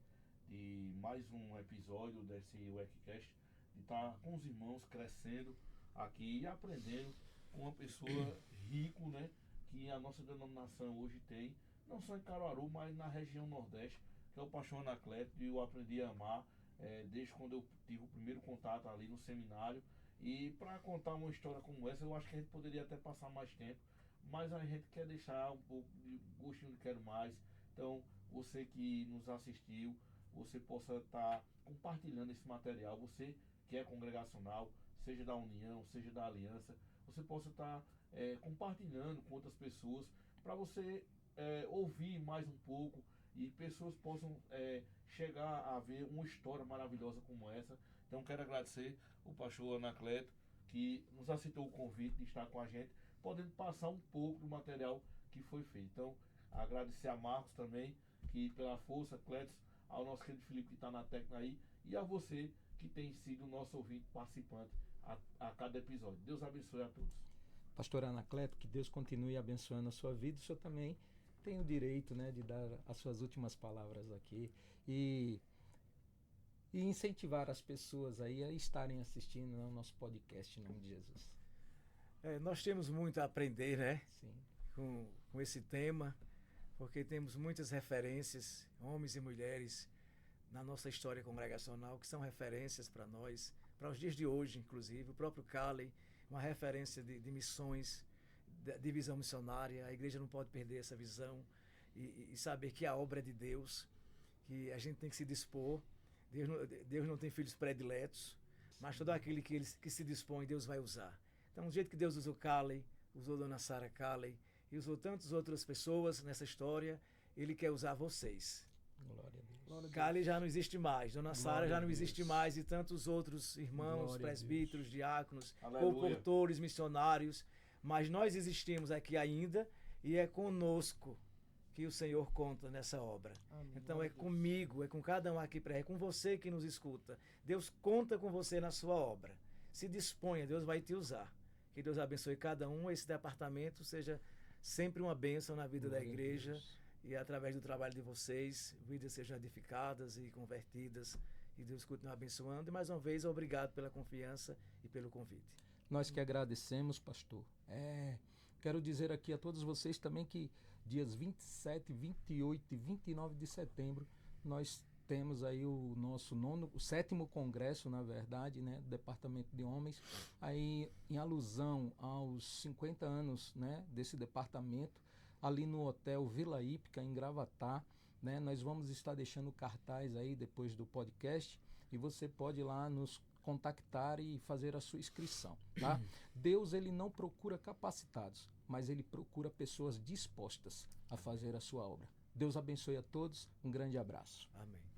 [SPEAKER 3] de mais um episódio desse Webcast, de estar com os irmãos crescendo aqui e aprendendo com uma pessoa rico, né, que a nossa denominação hoje tem, não só em Caruaru, mas na região Nordeste, que é o pastor Anacleto, e eu aprendi a amar desde quando eu tive o primeiro contato ali no seminário. E para contar uma história como essa, eu acho que a gente poderia até passar mais tempo, mas a gente quer deixar um pouco de gostinho de quero mais. Então, você que nos assistiu, você possa estar compartilhando esse material, você que é congregacional, seja da União, seja da Aliança, você possa estar compartilhando com outras pessoas, para você ouvir mais um pouco e pessoas possam chegar a ver uma história maravilhosa como essa. Então, quero agradecer o pastor Anacleto, que nos aceitou o convite de estar com a gente, podendo passar um pouco do material que foi feito. Então, agradecer a Marcos também, que pela força, Clédson, ao nosso querido Felipe que está na técnica aí, e a você que tem sido o nosso ouvinte participante a cada episódio. Deus abençoe a todos.
[SPEAKER 1] Pastor Anacleto, que Deus continue abençoando a sua vida. O senhor também tem o direito, né, de dar as suas últimas palavras aqui e incentivar as pessoas aí a estarem assistindo ao nosso podcast, em nome de Jesus.
[SPEAKER 4] Nós temos muito a aprender, né?
[SPEAKER 1] Sim.
[SPEAKER 4] Com esse tema, porque temos muitas referências, homens e mulheres, na nossa história congregacional, que são referências para nós, para os dias de hoje, inclusive. O próprio Calli, uma referência de missões, de visão missionária. A igreja não pode perder essa visão e saber que a obra é de Deus, que a gente tem que se dispor. Deus não tem filhos prediletos, mas todo aquele que se dispõe, Deus vai usar. Então, do jeito que Deus usou Calli, usou Dona Sara Calli e usou tantas outras pessoas nessa história, Ele quer usar vocês.
[SPEAKER 1] Glória a Deus.
[SPEAKER 4] Calli já não existe mais, Dona Sara já não
[SPEAKER 1] Deus.
[SPEAKER 4] existe mais, e tantos outros irmãos,
[SPEAKER 1] Glória a
[SPEAKER 4] presbíteros, diáconos,
[SPEAKER 3] Aleluia.
[SPEAKER 4] comportores, missionários, mas nós existimos aqui ainda e é conosco que o Senhor conta nessa obra.
[SPEAKER 2] Amém.
[SPEAKER 4] Então
[SPEAKER 2] Glória
[SPEAKER 4] é
[SPEAKER 2] a Deus.
[SPEAKER 4] comigo, é com cada um aqui, é com você que nos escuta. Deus conta com você na sua obra. Se disponha, Deus vai te usar. Que Deus abençoe cada um, esse departamento seja sempre uma bênção na vida da
[SPEAKER 1] Glória a
[SPEAKER 4] igreja.
[SPEAKER 1] Deus.
[SPEAKER 4] E através do trabalho de vocês, vidas sejam edificadas e convertidas. E Deus continue abençoando. E mais uma vez, obrigado pela confiança e pelo convite.
[SPEAKER 1] Nós que agradecemos, pastor. Quero dizer aqui a todos vocês também que dias 27, 28 e 29 de setembro nós temos aí o nosso o 7º congresso, na verdade, né, do Departamento de Homens, aí em alusão aos 50 anos, né, desse departamento, ali no Hotel Vila Hípica, em Gravatá, né, nós vamos estar deixando cartaz aí depois do podcast e você pode ir lá nos contactar e fazer a sua inscrição, tá? Deus, ele não procura capacitados, mas ele procura pessoas dispostas a fazer a sua obra. Deus abençoe a todos, um grande abraço.
[SPEAKER 4] Amém.